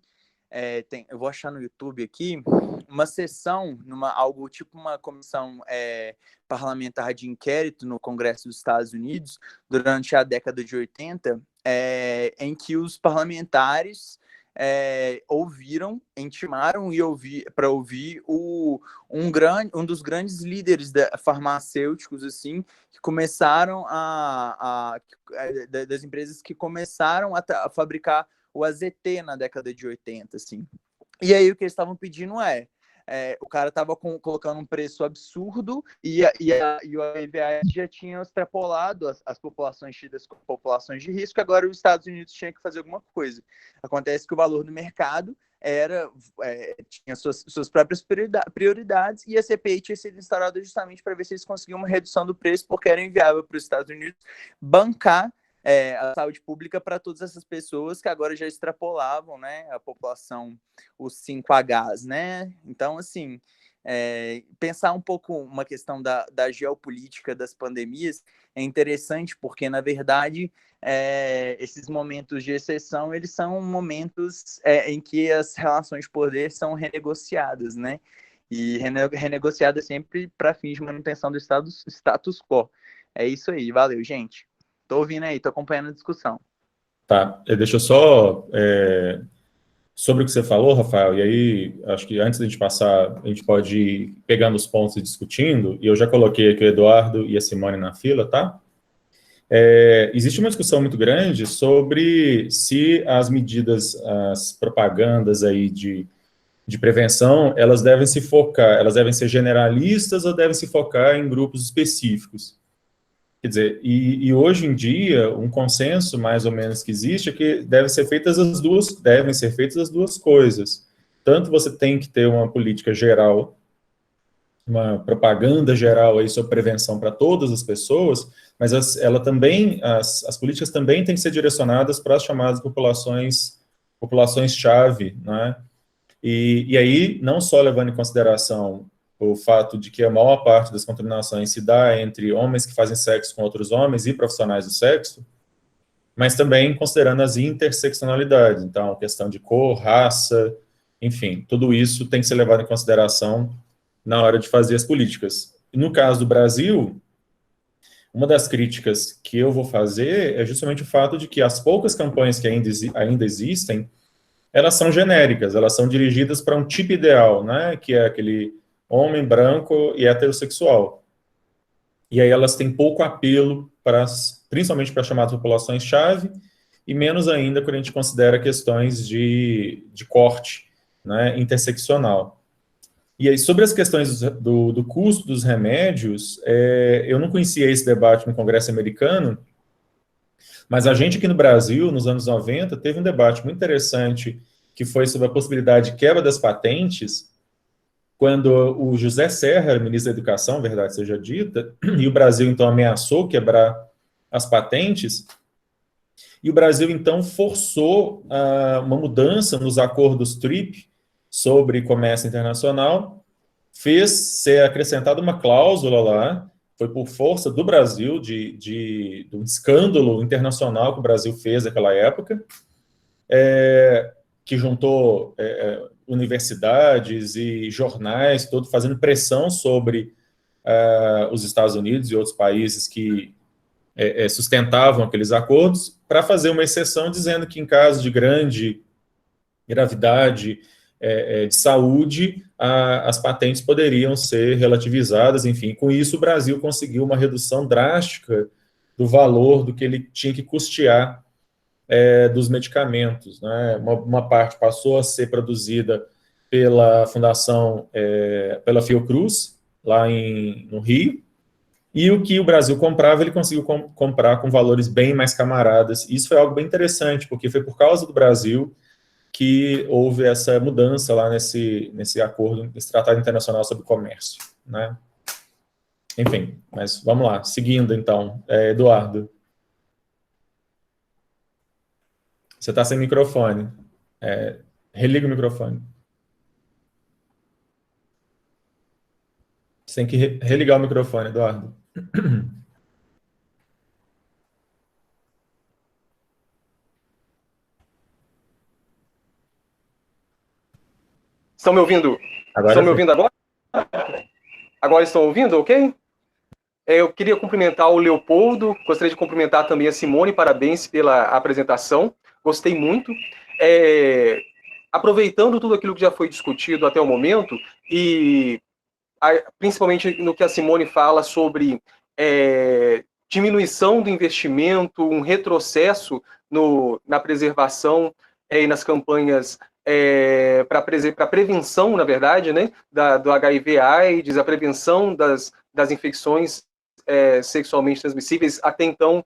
eu vou achar no YouTube aqui, uma sessão, algo tipo uma comissão parlamentar de inquérito no Congresso dos Estados Unidos, durante a década de 80, em que os parlamentares intimaram para ouvir um dos grandes líderes farmacêuticos, assim, que começaram das empresas que começaram a fabricar o AZT na década de 80, assim. E aí o que eles estavam pedindo o cara estava colocando um preço absurdo e o HIV já tinha extrapolado as populações tidas como populações de risco, agora os Estados Unidos tinham que fazer alguma coisa. Acontece que o valor do mercado tinha suas próprias prioridades, e a CPI tinha sido instaurada justamente para ver se eles conseguiam uma redução do preço, porque era inviável para os Estados Unidos bancar a saúde pública para todas essas pessoas que agora já extrapolavam, né, a população, os 5Hs, né? Então, assim, pensar um pouco uma questão da geopolítica das pandemias é interessante, porque, na verdade, esses momentos de exceção, eles são momentos em que as relações de poder são renegociadas, né? E renegociadas sempre para fins de manutenção do status quo. É isso aí, valeu, gente. Tô ouvindo aí, tô acompanhando a discussão. Tá, deixa eu só... sobre o que você falou, Rafael, e aí acho que antes da gente passar, a gente pode ir pegando os pontos e discutindo, e eu já coloquei aqui o Eduardo e a Simone na fila, tá? Existe uma discussão muito grande sobre se as medidas, as propagandas aí de prevenção, elas devem se focar, elas devem ser generalistas ou devem se focar em grupos específicos. Quer dizer, e hoje em dia, um consenso mais ou menos que existe é que devem ser feitas as duas coisas. Tanto você tem que ter uma política geral, uma propaganda geral aí sobre prevenção para todas as pessoas, mas as políticas também têm que ser direcionadas para as chamadas populações-chave, né? E aí, não só levando em consideração o fato de que a maior parte das contaminações se dá entre homens que fazem sexo com outros homens e profissionais do sexo, mas também considerando as interseccionalidades, então, questão de cor, raça, enfim, tudo isso tem que ser levado em consideração na hora de fazer as políticas. E no caso do Brasil, uma das críticas que eu vou fazer é justamente o fato de que as poucas campanhas que ainda existem, elas são genéricas, elas são dirigidas para um tipo ideal, né, que é aquele homem branco e heterossexual. E aí elas têm pouco apelo, principalmente para as chamadas populações-chave, e menos ainda quando a gente considera questões de corte, né, interseccional. E aí, sobre as questões do custo dos remédios, eu não conhecia esse debate no Congresso americano, mas a gente aqui no Brasil, nos anos 90, teve um debate muito interessante que foi sobre a possibilidade de quebra das patentes, quando o José Serra era ministro da Educação, verdade seja dita, e o Brasil, então, ameaçou quebrar as patentes, e o Brasil, então, forçou uma mudança nos acordos TRIP sobre comércio internacional, fez ser acrescentada uma cláusula lá, foi por força do Brasil, de um escândalo internacional que o Brasil fez naquela época, que juntou universidades e jornais, todos fazendo pressão sobre os Estados Unidos e outros países que sustentavam aqueles acordos, para fazer uma exceção dizendo que em caso de grande gravidade de saúde, as patentes poderiam ser relativizadas, enfim. Com isso, o Brasil conseguiu uma redução drástica do valor do que ele tinha que custear dos medicamentos, né? Uma parte passou a ser produzida pela Fundação, pela Fiocruz, lá no Rio, e o que o Brasil comprava, ele conseguiu comprar com valores bem mais camaradas. Isso foi algo bem interessante, porque foi por causa do Brasil que houve essa mudança lá nesse acordo, nesse Tratado Internacional sobre Comércio, né? Enfim, mas vamos lá, seguindo então, Eduardo. Você está sem microfone. Religa o microfone. Você tem que religar o microfone, Eduardo. Estão me ouvindo? Estão me ouvindo agora? Agora estão ouvindo, ok? Eu queria cumprimentar o Leopoldo, gostaria de cumprimentar também a Simone, parabéns pela apresentação, gostei muito. Aproveitando tudo aquilo que já foi discutido até o momento, e principalmente no que a Simone fala sobre diminuição do investimento, um retrocesso na preservação e nas campanhas para prevenção, na verdade, né, do HIV/AIDS, a prevenção das infecções sexualmente transmissíveis, até então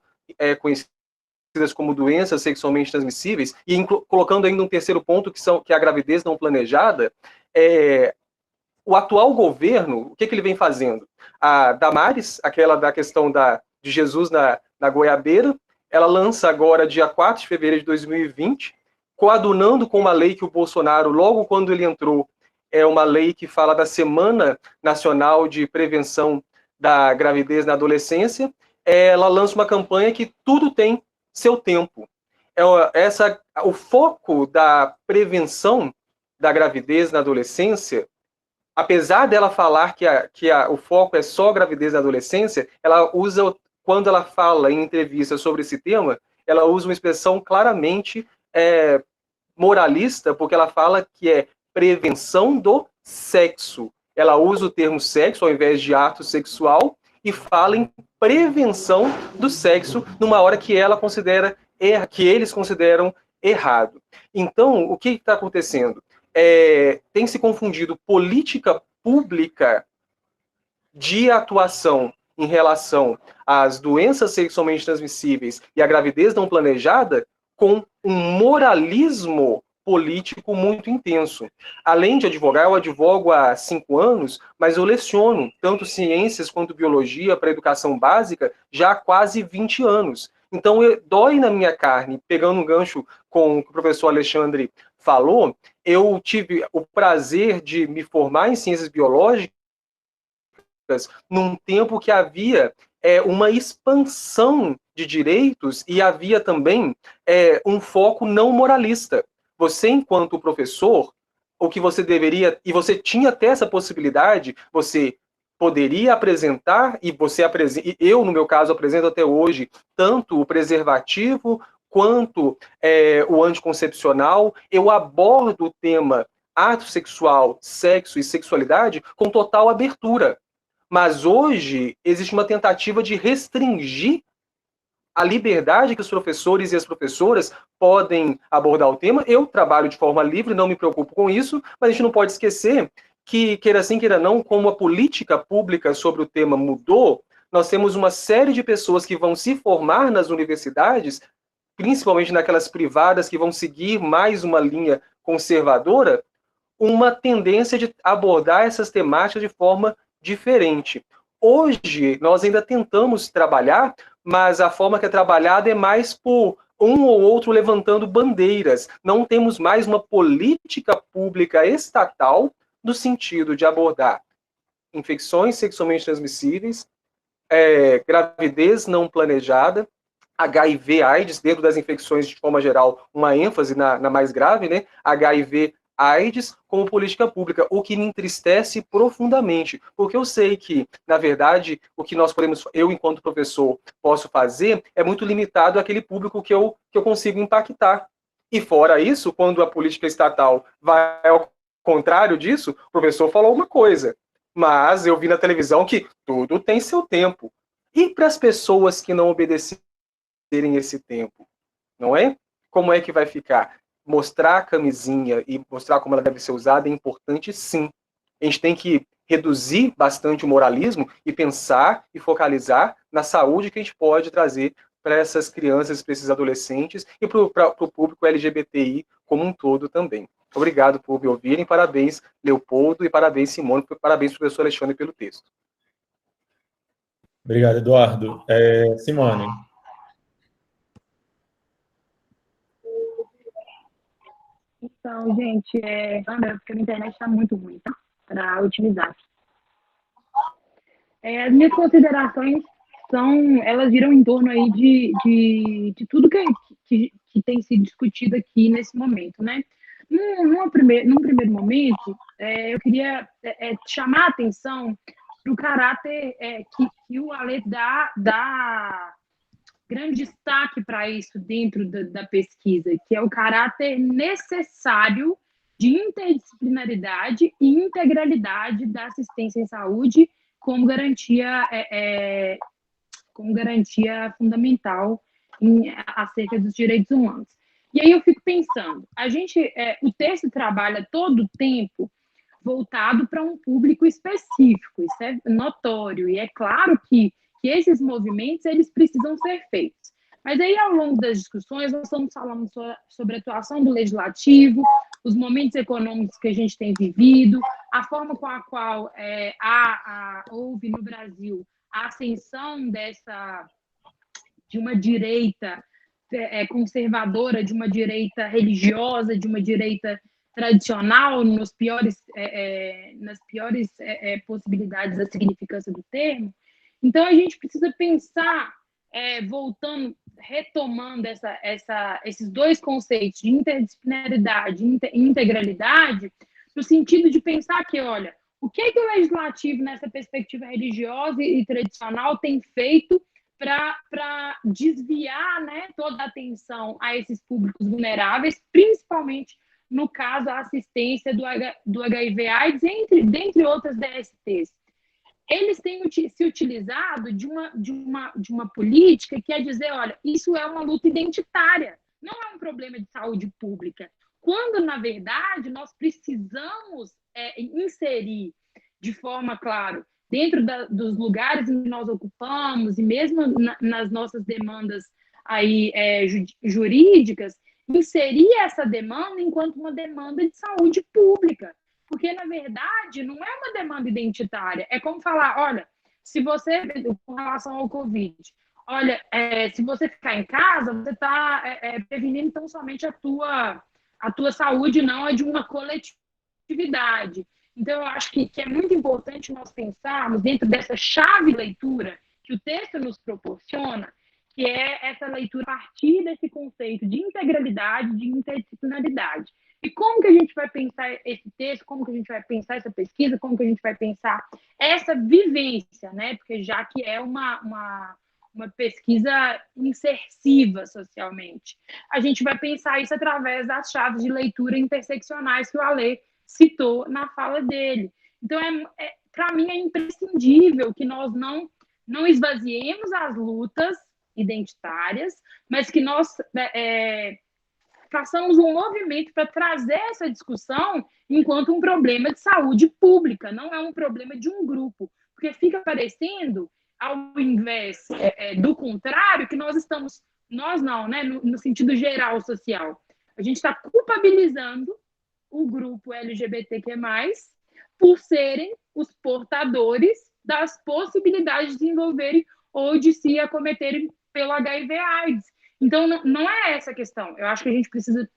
conhecidas como doenças sexualmente transmissíveis, e colocando ainda um terceiro ponto, que é a gravidez não planejada. O atual governo, o que ele vem fazendo? A Damares, aquela da questão de Jesus na goiabeira, ela lança agora, dia 4 de fevereiro de 2020, coadunando com uma lei que o Bolsonaro, logo quando ele entrou, é uma lei que fala da Semana Nacional de Prevenção da Gravidez na Adolescência. Ela lança uma campanha que tudo tem seu tempo. O foco da prevenção da gravidez na adolescência, apesar dela falar que o foco é só gravidez na adolescência, ela usa, quando ela fala em entrevista sobre esse tema, ela usa uma expressão claramente moralista, porque ela fala que é prevenção do sexo. Ela usa o termo sexo ao invés de ato sexual e fala em prevenção do sexo numa hora que ela considera que eles consideram errado. Então, o que está acontecendo? Tem se confundido política pública de atuação em relação às doenças sexualmente transmissíveis e à gravidez não planejada com um moralismo político muito intenso. Além de advogar, eu advogo há 5 anos, mas eu leciono tanto ciências quanto biologia para educação básica já há quase 20 anos. Então, dói na minha carne, pegando um gancho com o que o professor Alexandre falou, eu tive o prazer de me formar em ciências biológicas num tempo que havia uma expansão de direitos e havia também um foco não moralista. Você, enquanto professor, o que você deveria, e você tinha até essa possibilidade, você poderia apresentar, e eu, no meu caso, apresento até hoje, tanto o preservativo quanto o anticoncepcional. Eu abordo o tema ato sexual, sexo e sexualidade com total abertura. Mas hoje existe uma tentativa de restringir a liberdade que os professores e as professoras podem abordar o tema. Eu trabalho de forma livre, não me preocupo com isso, mas a gente não pode esquecer que, queira sim, queira não, como a política pública sobre o tema mudou, nós temos uma série de pessoas que vão se formar nas universidades, principalmente naquelas privadas que vão seguir mais uma linha conservadora, uma tendência de abordar essas temáticas de forma diferente. Hoje, nós ainda tentamos trabalhar, mas a forma que é trabalhada é mais por um ou outro levantando bandeiras. Não temos mais uma política pública estatal no sentido de abordar infecções sexualmente transmissíveis, gravidez não planejada, HIV, AIDS, dentro das infecções de forma geral, uma ênfase na mais grave, né? HIV, AIDS como política pública, o que me entristece profundamente, porque eu sei que, na verdade, o que nós podemos, eu enquanto professor, posso fazer é muito limitado àquele público que eu consigo impactar. E fora isso, quando a política estatal vai ao contrário disso, o professor falou uma coisa, mas eu vi na televisão que tudo tem seu tempo. E para as pessoas que não obedecerem esse tempo, não é? Como é que vai ficar? Mostrar a camisinha e mostrar como ela deve ser usada é importante, sim. A gente tem que reduzir bastante o moralismo e pensar e focalizar na saúde que a gente pode trazer para essas crianças, para esses adolescentes e para o público LGBTI como um todo também. Obrigado por me ouvirem, parabéns, Leopoldo, e parabéns, Simone, parabéns, professor Alexandre, pelo texto. Obrigado, Eduardo. Simone. Então, gente, porque a internet está muito ruim, tá? Para utilizar. As minhas considerações elas giram em torno aí de tudo que tem sido discutido aqui nesse momento, né? Num primeiro momento, eu queria chamar a atenção para o caráter que o Ale dá grande destaque para isso dentro da pesquisa, que é o caráter necessário de interdisciplinaridade e integralidade da assistência em saúde como garantia fundamental acerca dos direitos humanos. E aí eu fico pensando, o texto trabalha todo o tempo voltado para um público específico, isso é notório, e é claro que esses movimentos eles precisam ser feitos. Mas aí, ao longo das discussões, nós estamos falando sobre a atuação do legislativo, os momentos econômicos que a gente tem vivido, a forma com a qual houve no Brasil a ascensão de uma direita conservadora, de uma direita religiosa, de uma direita tradicional, nas piores possibilidades da significância do termo. Então, a gente precisa pensar, retomando esses dois conceitos de interdisciplinaridade e integralidade, no sentido de pensar que, olha, o que o legislativo, nessa perspectiva religiosa e tradicional, tem feito para desviar, né, toda a atenção a esses públicos vulneráveis, principalmente no caso a assistência do HIV/AIDS, dentre outras DSTs. Eles têm se utilizado de uma política que é dizer, olha, isso é uma luta identitária, não é um problema de saúde pública, quando, na verdade, nós precisamos inserir de forma, claro, dentro dos lugares em que nós ocupamos, e mesmo nas nossas demandas aí, jurídicas, inserir essa demanda enquanto uma demanda de saúde pública. Porque, na verdade, não é uma demanda identitária. É como falar, olha, se você, com relação ao Covid, olha, se você ficar em casa, você está prevenindo tão somente a tua saúde, não a de uma coletividade. Então, eu acho que é muito importante nós pensarmos dentro dessa chave leitura que o texto nos proporciona, que é essa leitura a partir desse conceito de integralidade, de interdisciplinaridade. E como que a gente vai pensar esse texto, como que a gente vai pensar essa pesquisa, como que a gente vai pensar essa vivência, né? Porque já que é uma pesquisa insersiva socialmente, a gente vai pensar isso através das chaves de leitura interseccionais que o Alê citou na fala dele. Então, para mim, é imprescindível que nós não esvaziemos as lutas identitárias, mas que nós façamos um movimento para trazer essa discussão enquanto um problema de saúde pública, não é um problema de um grupo, porque fica parecendo, ao invés do contrário, que nós não, né, no sentido geral social, a gente está culpabilizando o grupo LGBTQ+, por serem os portadores das possibilidades de desenvolverem ou de se acometerem pelo HIV/AIDS. Então, não é essa a questão. Eu acho que a gente precisa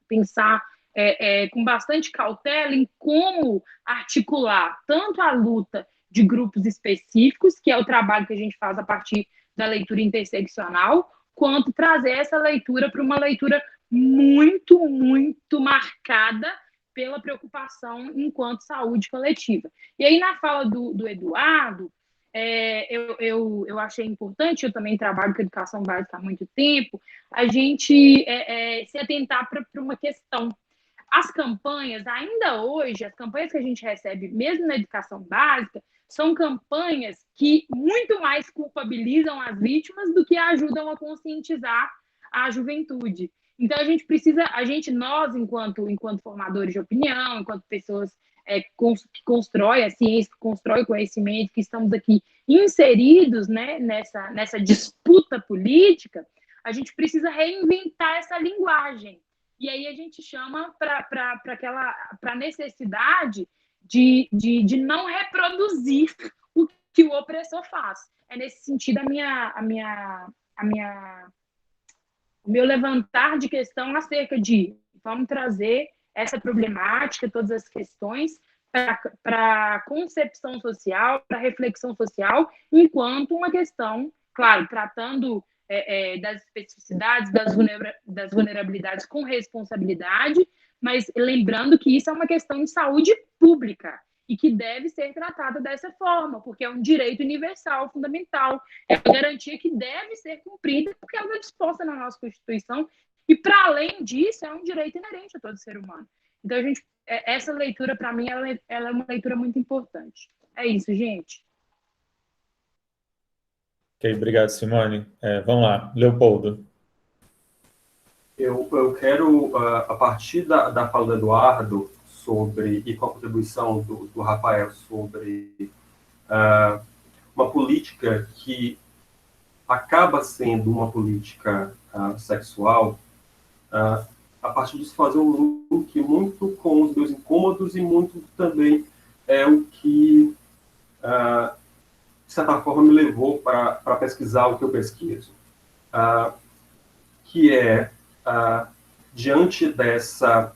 pensar com bastante cautela em como articular tanto a luta de grupos específicos, que é o trabalho que a gente faz a partir da leitura interseccional, quanto trazer essa leitura para uma leitura muito, muito marcada pela preocupação enquanto saúde coletiva. E aí, na fala do Eduardo, eu achei importante, eu também trabalho com educação básica há muito tempo, a gente se atentar para uma questão. As campanhas, ainda hoje, as campanhas que a gente recebe, mesmo na educação básica, são campanhas que muito mais culpabilizam as vítimas do que ajudam a conscientizar a juventude. Então, nós, enquanto formadores de opinião, enquanto pessoas que constroem a ciência, que constroem o conhecimento, que estamos aqui inseridos, né, nessa disputa política, a gente precisa reinventar essa linguagem. E aí a gente chama para a necessidade de não reproduzir o que o opressor faz. É nesse sentido o meu levantar de questão acerca de vamos trazer essa problemática, todas as questões, para a concepção social, para a reflexão social, enquanto uma questão, claro, tratando das especificidades, das vulnerabilidades com responsabilidade, mas lembrando que isso é uma questão de saúde pública e que deve ser tratada dessa forma, porque é um direito universal, fundamental, é uma garantia que deve ser cumprida, porque ela é disposta na nossa Constituição, e, para além disso, é um direito inerente a todo ser humano. Então, essa leitura, para mim, ela é uma leitura muito importante. É isso, gente. Ok, obrigado, Simone. Vamos lá, Leopoldo. Eu quero, a partir da fala do Eduardo e com a contribuição do Rafael sobre uma política que acaba sendo uma política sexual, a partir disso fazer um link muito com os meus incômodos e muito também o que, de certa forma, me levou para pesquisar o que eu pesquiso. que é, diante dessa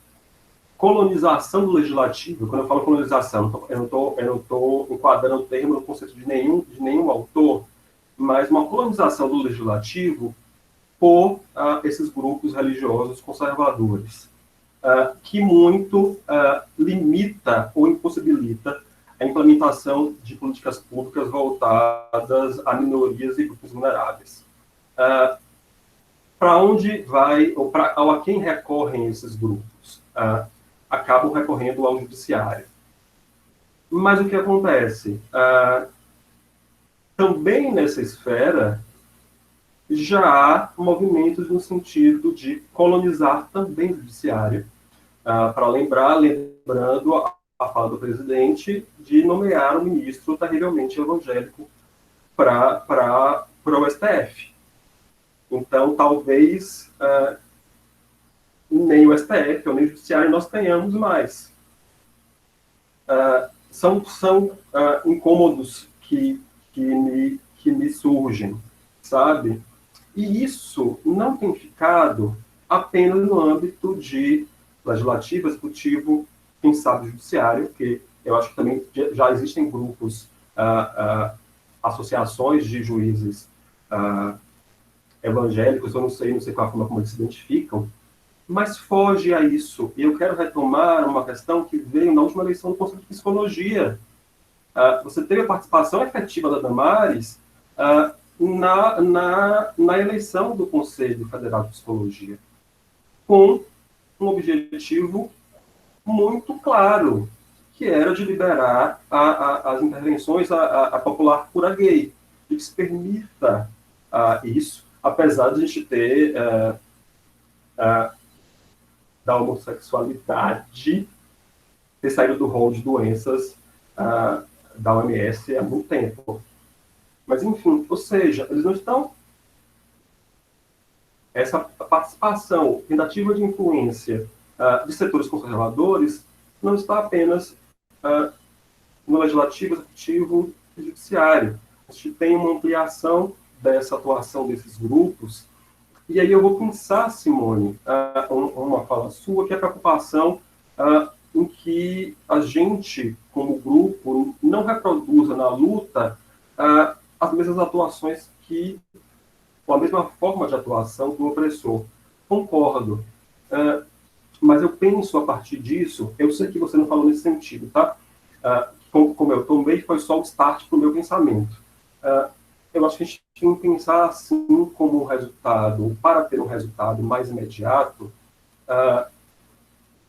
colonização do legislativo. Quando eu falo colonização, eu não estou enquadrando o termo no conceito de nenhum autor, mas uma colonização do legislativo por esses grupos religiosos conservadores, que muito limita ou impossibilita a implementação de políticas públicas voltadas a minorias e grupos vulneráveis. Para onde vai, ou a quem recorrem esses grupos? Acabam recorrendo ao judiciário. Mas o que acontece? Também nessa esfera, já há movimentos no sentido de colonizar também o judiciário, para lembrando a fala do presidente de nomear um ministro terrivelmente evangélico para o STF. Então, talvez nem o STF ou nem o Judiciário nós tenhamos mais. São incômodos que me surgem, sabe? E isso não tem ficado apenas no âmbito de legislativo, executivo, quem sabe judiciário, porque eu acho que também já existem grupos, associações de juízes evangélicos, eu não sei qual a forma como eles se identificam, mas foge a isso. E eu quero retomar uma questão que veio na última eleição do Conselho de Psicologia. Você teve a participação efetiva da Damares na eleição do Conselho Federal de Psicologia, com um objetivo muito claro, que era de liberar as intervenções à popular cura gay, de que se permita isso, apesar de a gente ter da homossexualidade ter saído do rol de doenças da OMS há muito tempo. Mas, enfim, ou seja, eles não estão... Essa participação, tentativa de influência de setores conservadores não está apenas no legislativo, executivo e judiciário. A gente tem uma ampliação dessa atuação desses grupos. E aí eu vou pensar, Simone, uma fala sua, que é a preocupação em que a gente, como grupo, não reproduza na luta as mesmas atuações ou a mesma forma de atuação do opressor. Concordo. Mas eu penso a partir disso, eu sei que você não falou nesse sentido, tá? Como eu tomei, foi só o start para o meu pensamento. Eu acho que a gente tem que pensar assim como um resultado, para ter um resultado mais imediato,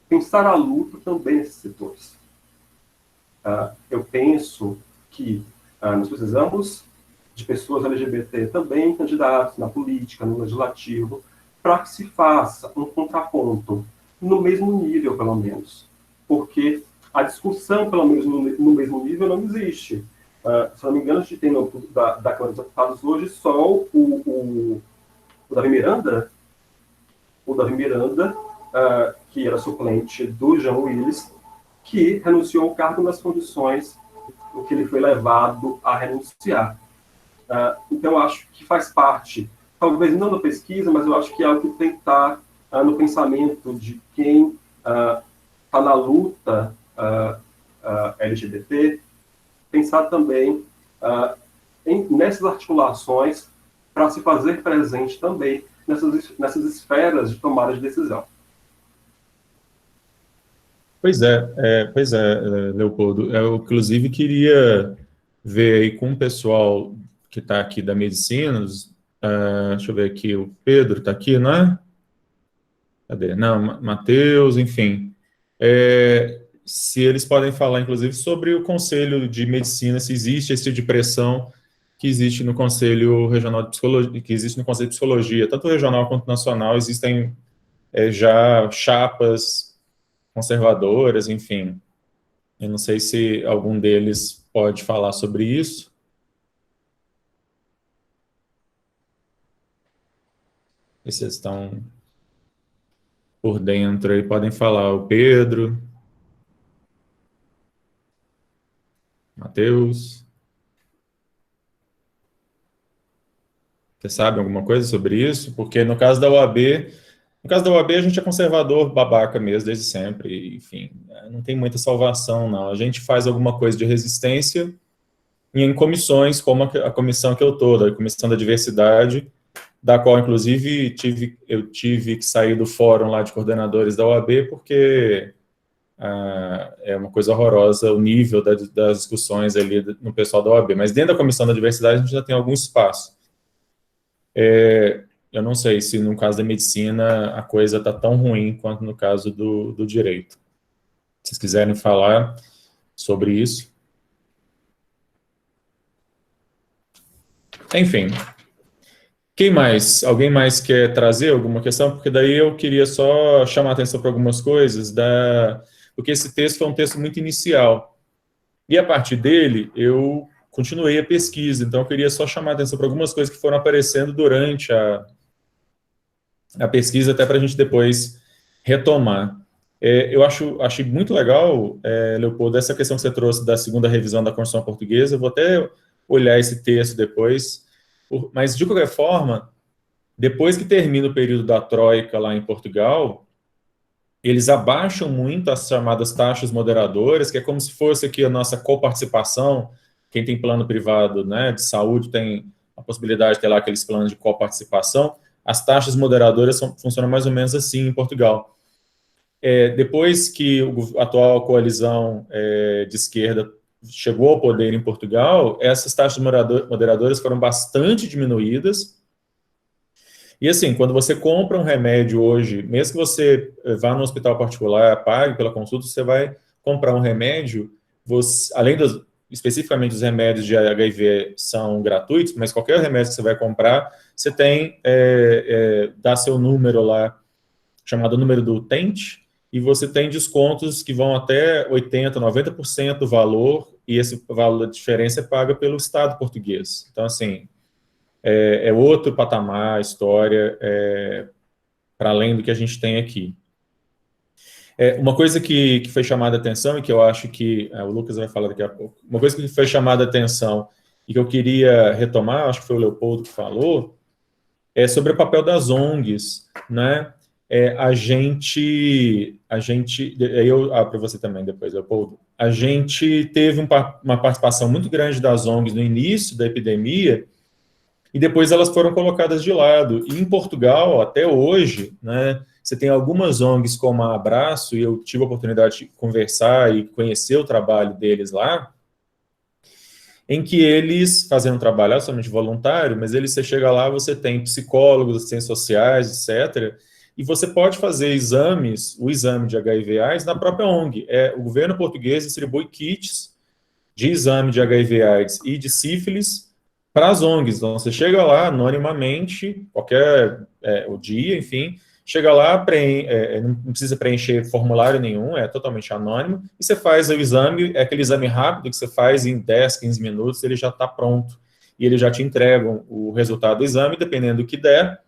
pensar a luta também nesses setores. Eu penso que nós precisamos de pessoas LGBT também candidatos na política, no legislativo, para que se faça um contraponto no mesmo nível, pelo menos. Porque a discussão, pelo menos no mesmo nível, não existe. Se não me engano, a gente tem da Câmara dos Deputados hoje só o Davi Miranda, que era suplente do Jean Willis, que renunciou ao cargo nas condições em que ele foi levado a renunciar. Então, eu acho que faz parte, talvez não da pesquisa, mas eu acho que é algo que tem que estar no pensamento de quem está na luta LGBT, pensar também nessas articulações para se fazer presente também nessas esferas de tomada de decisão. Pois é, Leopoldo. Eu, inclusive, queria ver aí com o pessoal que está aqui da medicina, deixa eu ver aqui, o Pedro está aqui, não é? Cadê? Não, Matheus, enfim. Se eles podem falar, inclusive, sobre o Conselho de Medicina, se existe esse tipo de pressão que existe no Conselho Regional de Psicologia, que existe no Conselho de Psicologia, tanto regional quanto nacional, existem já chapas conservadoras, enfim. Eu não sei se algum deles pode falar sobre isso. Se vocês estão por dentro aí, podem falar. O Pedro, Matheus. Você sabe alguma coisa sobre isso? Porque no caso da OAB, a gente é conservador babaca mesmo, desde sempre, enfim, não tem muita salvação, não. A gente faz alguma coisa de resistência em comissões, como a comissão que eu estou, a Comissão da Diversidade, da qual, inclusive, eu tive que sair do fórum lá de coordenadores da OAB, porque é uma coisa horrorosa o nível das discussões ali no pessoal da OAB. Mas dentro da Comissão da Diversidade a gente já tem algum espaço. Eu não sei se no caso da medicina a coisa está tão ruim quanto no caso do direito. Se vocês quiserem falar sobre isso. Enfim. Quem mais? Alguém mais quer trazer alguma questão? Porque daí eu queria só chamar a atenção para algumas coisas, porque esse texto foi um texto muito inicial. E a partir dele, eu continuei a pesquisa. Então, eu queria só chamar a atenção para algumas coisas que foram aparecendo durante a pesquisa, até para a gente depois retomar. Eu achei muito legal, Leopoldo, essa questão que você trouxe da segunda revisão da Constituição Portuguesa. Eu vou até olhar esse texto depois. Mas, de qualquer forma, depois que termina o período da Troika lá em Portugal, eles abaixam muito as chamadas taxas moderadoras, que é como se fosse aqui a nossa coparticipação. Quem tem plano privado, né, de saúde tem a possibilidade de ter lá aqueles planos de coparticipação. As taxas moderadoras funcionam mais ou menos assim em Portugal. Depois que a atual coalizão de esquerda chegou ao poder em Portugal, essas taxas moderadoras foram bastante diminuídas. E assim, quando você compra um remédio hoje, mesmo que você vá no hospital particular, pague pela consulta, você vai comprar um remédio, além especificamente os remédios de HIV são gratuitos, mas qualquer remédio que você vai comprar, você tem, dá seu número lá, chamado número do utente, e você tem descontos que vão até 80%, 90% do valor, e esse valor da diferença é paga pelo Estado português. Então, assim, é outro patamar, história, para além do que a gente tem aqui. Uma coisa que foi chamada a atenção, e que eu acho que o Lucas vai falar daqui a pouco, uma coisa que foi chamada a atenção e que eu queria retomar, acho que foi o Leopoldo que falou, é sobre o papel das ONGs, né? Para você também depois, Leopoldo, a gente teve uma participação muito grande das ONGs no início da epidemia, e depois elas foram colocadas de lado. E em Portugal, até hoje, né, você tem algumas ONGs como a Abraço, e eu tive a oportunidade de conversar e conhecer o trabalho deles lá, em que eles fazem um trabalho absolutamente voluntário, mas você chega lá, você tem psicólogos, assistentes sociais, etc., e você pode fazer o exame de HIV/AIDS na própria ONG. O governo português distribui kits de exame de HIV/AIDS e de sífilis para as ONGs. Então, você chega lá anonimamente, o dia, enfim, chega lá, não precisa preencher formulário nenhum, é totalmente anônimo, e você faz o exame, aquele exame rápido que você faz em 10, 15 minutos, ele já está pronto, e eles já te entregam o resultado do exame, dependendo do que der,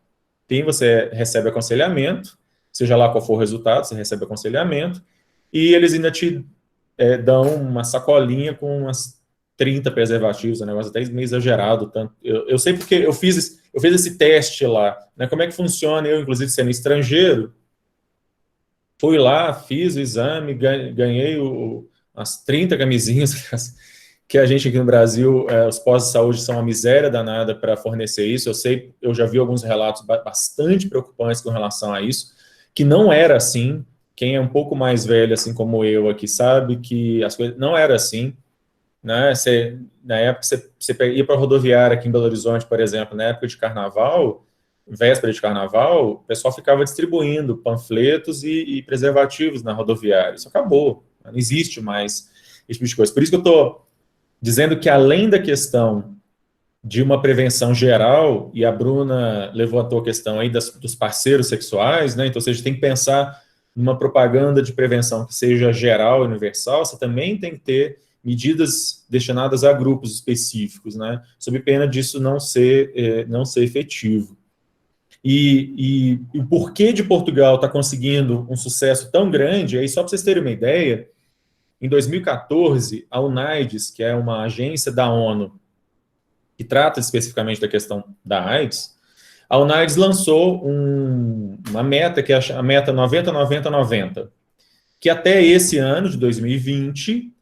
você recebe aconselhamento, seja lá qual for o resultado, você recebe aconselhamento, e eles ainda te dão uma sacolinha com umas 30 preservativos, um negócio até meio exagerado. Tanto. Eu sei porque eu fiz esse teste lá, né, como é que funciona, eu, inclusive, sendo estrangeiro, fui lá, fiz o exame, ganhei as 30 camisinhas, que a gente aqui no Brasil, os postos de saúde são uma miséria danada para fornecer isso. Eu já vi alguns relatos bastante preocupantes com relação a isso, que não era assim. Quem é um pouco mais velho, assim como eu aqui, sabe que as coisas não era assim, né? Na época, você ia para a rodoviária aqui em Belo Horizonte, por exemplo, na época de carnaval, véspera de carnaval, o pessoal ficava distribuindo panfletos e preservativos na rodoviária. Isso acabou, não existe mais esse tipo de coisa. Por isso que eu estou dizendo que, além da questão de uma prevenção geral, e a Bruna levantou a questão aí dos parceiros sexuais, né? Então, você tem que pensar numa propaganda de prevenção que seja geral e universal, você também tem que ter medidas destinadas a grupos específicos, né? Sob pena disso não ser efetivo. E o porquê de Portugal estar conseguindo um sucesso tão grande, aí só para vocês terem uma ideia, em 2014, a UNAIDS, que é uma agência da ONU, que trata especificamente da questão da AIDS, a UNAIDS lançou uma meta, que é a meta 90-90-90, que até esse ano, de 2020,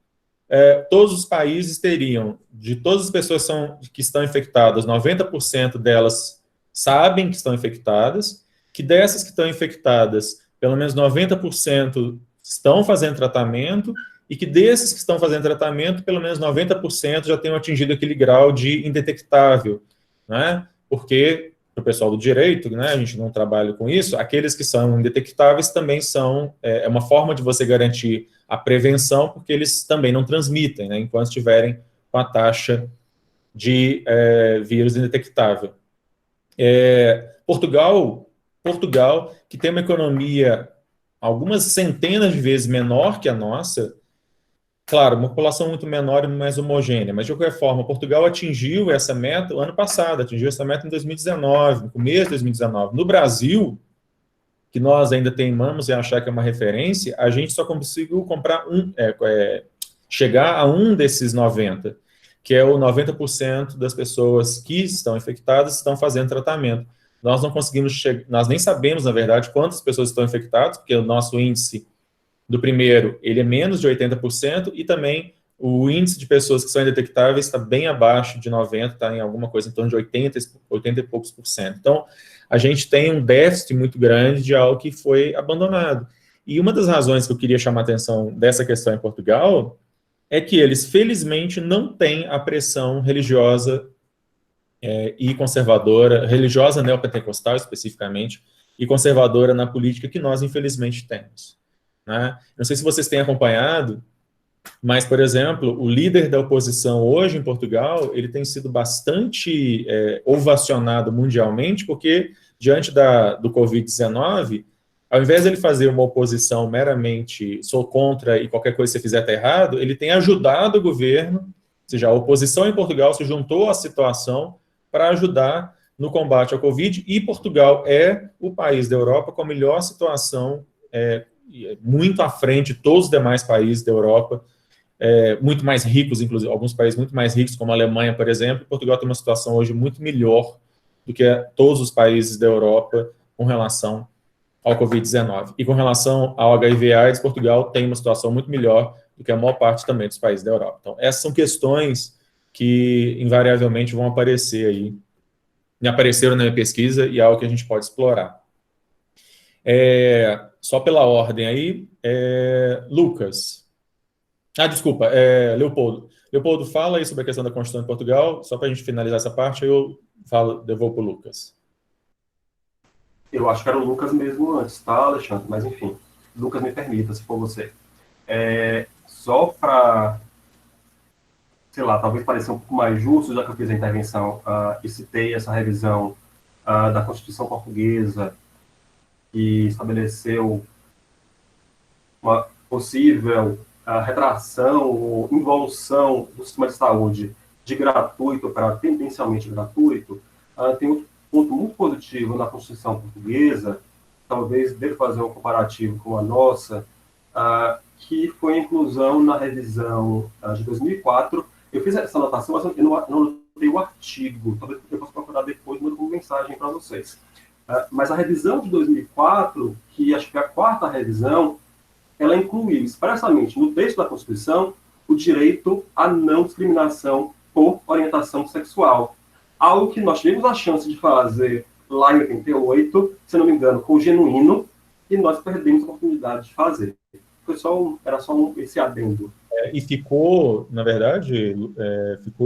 todos os países teriam, de todas as pessoas que estão infectadas, 90% delas sabem que estão infectadas, que dessas que estão infectadas, pelo menos 90% estão fazendo tratamento, e que desses que estão fazendo tratamento, pelo menos 90% já tenham atingido aquele grau de indetectável, né? Porque, para o pessoal do direito, né, a gente não trabalha com isso, aqueles que são indetectáveis também são, uma forma de você garantir a prevenção, porque eles também não transmitem, né, enquanto estiverem com a taxa de vírus indetectável. Portugal, que tem uma economia algumas centenas de vezes menor que a nossa, claro, uma população muito menor e mais homogênea, mas de qualquer forma, Portugal atingiu essa meta o ano passado, atingiu essa meta em 2019, no começo de 2019. No Brasil, que nós ainda teimamos em achar que é uma referência, a gente só conseguiu chegar a um desses 90, que é o 90% das pessoas que estão infectadas estão fazendo tratamento. Nós não conseguimos nós nem sabemos, na verdade, quantas pessoas estão infectadas, porque o nosso índice do primeiro, ele é menos de 80%, e também o índice de pessoas que são indetectáveis está bem abaixo de 90%, está em alguma coisa em torno de 80 e poucos por cento. Então, a gente tem um déficit muito grande de algo que foi abandonado. E uma das razões que eu queria chamar a atenção dessa questão em Portugal é que eles, felizmente, não têm a pressão religiosa e conservadora, religiosa neopentecostal especificamente, e conservadora na política que nós, infelizmente, temos. Né? Não sei se vocês têm acompanhado, mas, por exemplo, o líder da oposição hoje em Portugal, ele tem sido bastante ovacionado mundialmente, porque, diante do Covid-19, ao invés de ele fazer uma oposição meramente sou contra e qualquer coisa que você fizer está errado, ele tem ajudado o governo, ou seja, a oposição em Portugal se juntou à situação para ajudar no combate ao Covid, e Portugal é o país da Europa com a melhor situação, muito à frente de todos os demais países da Europa, muito mais ricos, inclusive, alguns países muito mais ricos, como a Alemanha, por exemplo. Portugal tem uma situação hoje muito melhor do que todos os países da Europa com relação ao Covid-19. E com relação ao HIV/AIDS, Portugal tem uma situação muito melhor do que a maior parte também dos países da Europa. Então, essas são questões que invariavelmente vão aparecer aí, apareceram na minha pesquisa, e é algo que a gente pode explorar. Só pela ordem aí, Lucas. Desculpa, Leopoldo. Leopoldo, fala aí sobre a questão da Constituição de Portugal, só para a gente finalizar essa parte, aí eu devolvo para o Lucas. Eu acho que era o Lucas mesmo antes, tá, Alexandre? Mas, enfim, Lucas, me permita, se for você. Só para, sei lá, talvez parecer um pouco mais justo, já que eu fiz a intervenção e citei essa revisão da Constituição Portuguesa, que estabeleceu uma possível retração ou involução do sistema de saúde de gratuito para tendencialmente gratuito, tem um ponto muito positivo na Constituição Portuguesa, talvez deve fazer um comparativo com a nossa, que foi a inclusão na revisão de 2004. Eu fiz essa anotação, mas eu não anotei o artigo, talvez eu possa procurar depois, mando como mensagem para vocês. Mas a revisão de 2004, que acho que é a quarta revisão, ela incluiu expressamente no texto da Constituição o direito à não discriminação por orientação sexual. Algo que nós tivemos a chance de fazer lá em 88, se não me engano, com o Genuíno, e nós perdemos a oportunidade de fazer. Era só esse adendo. E ficou, na verdade,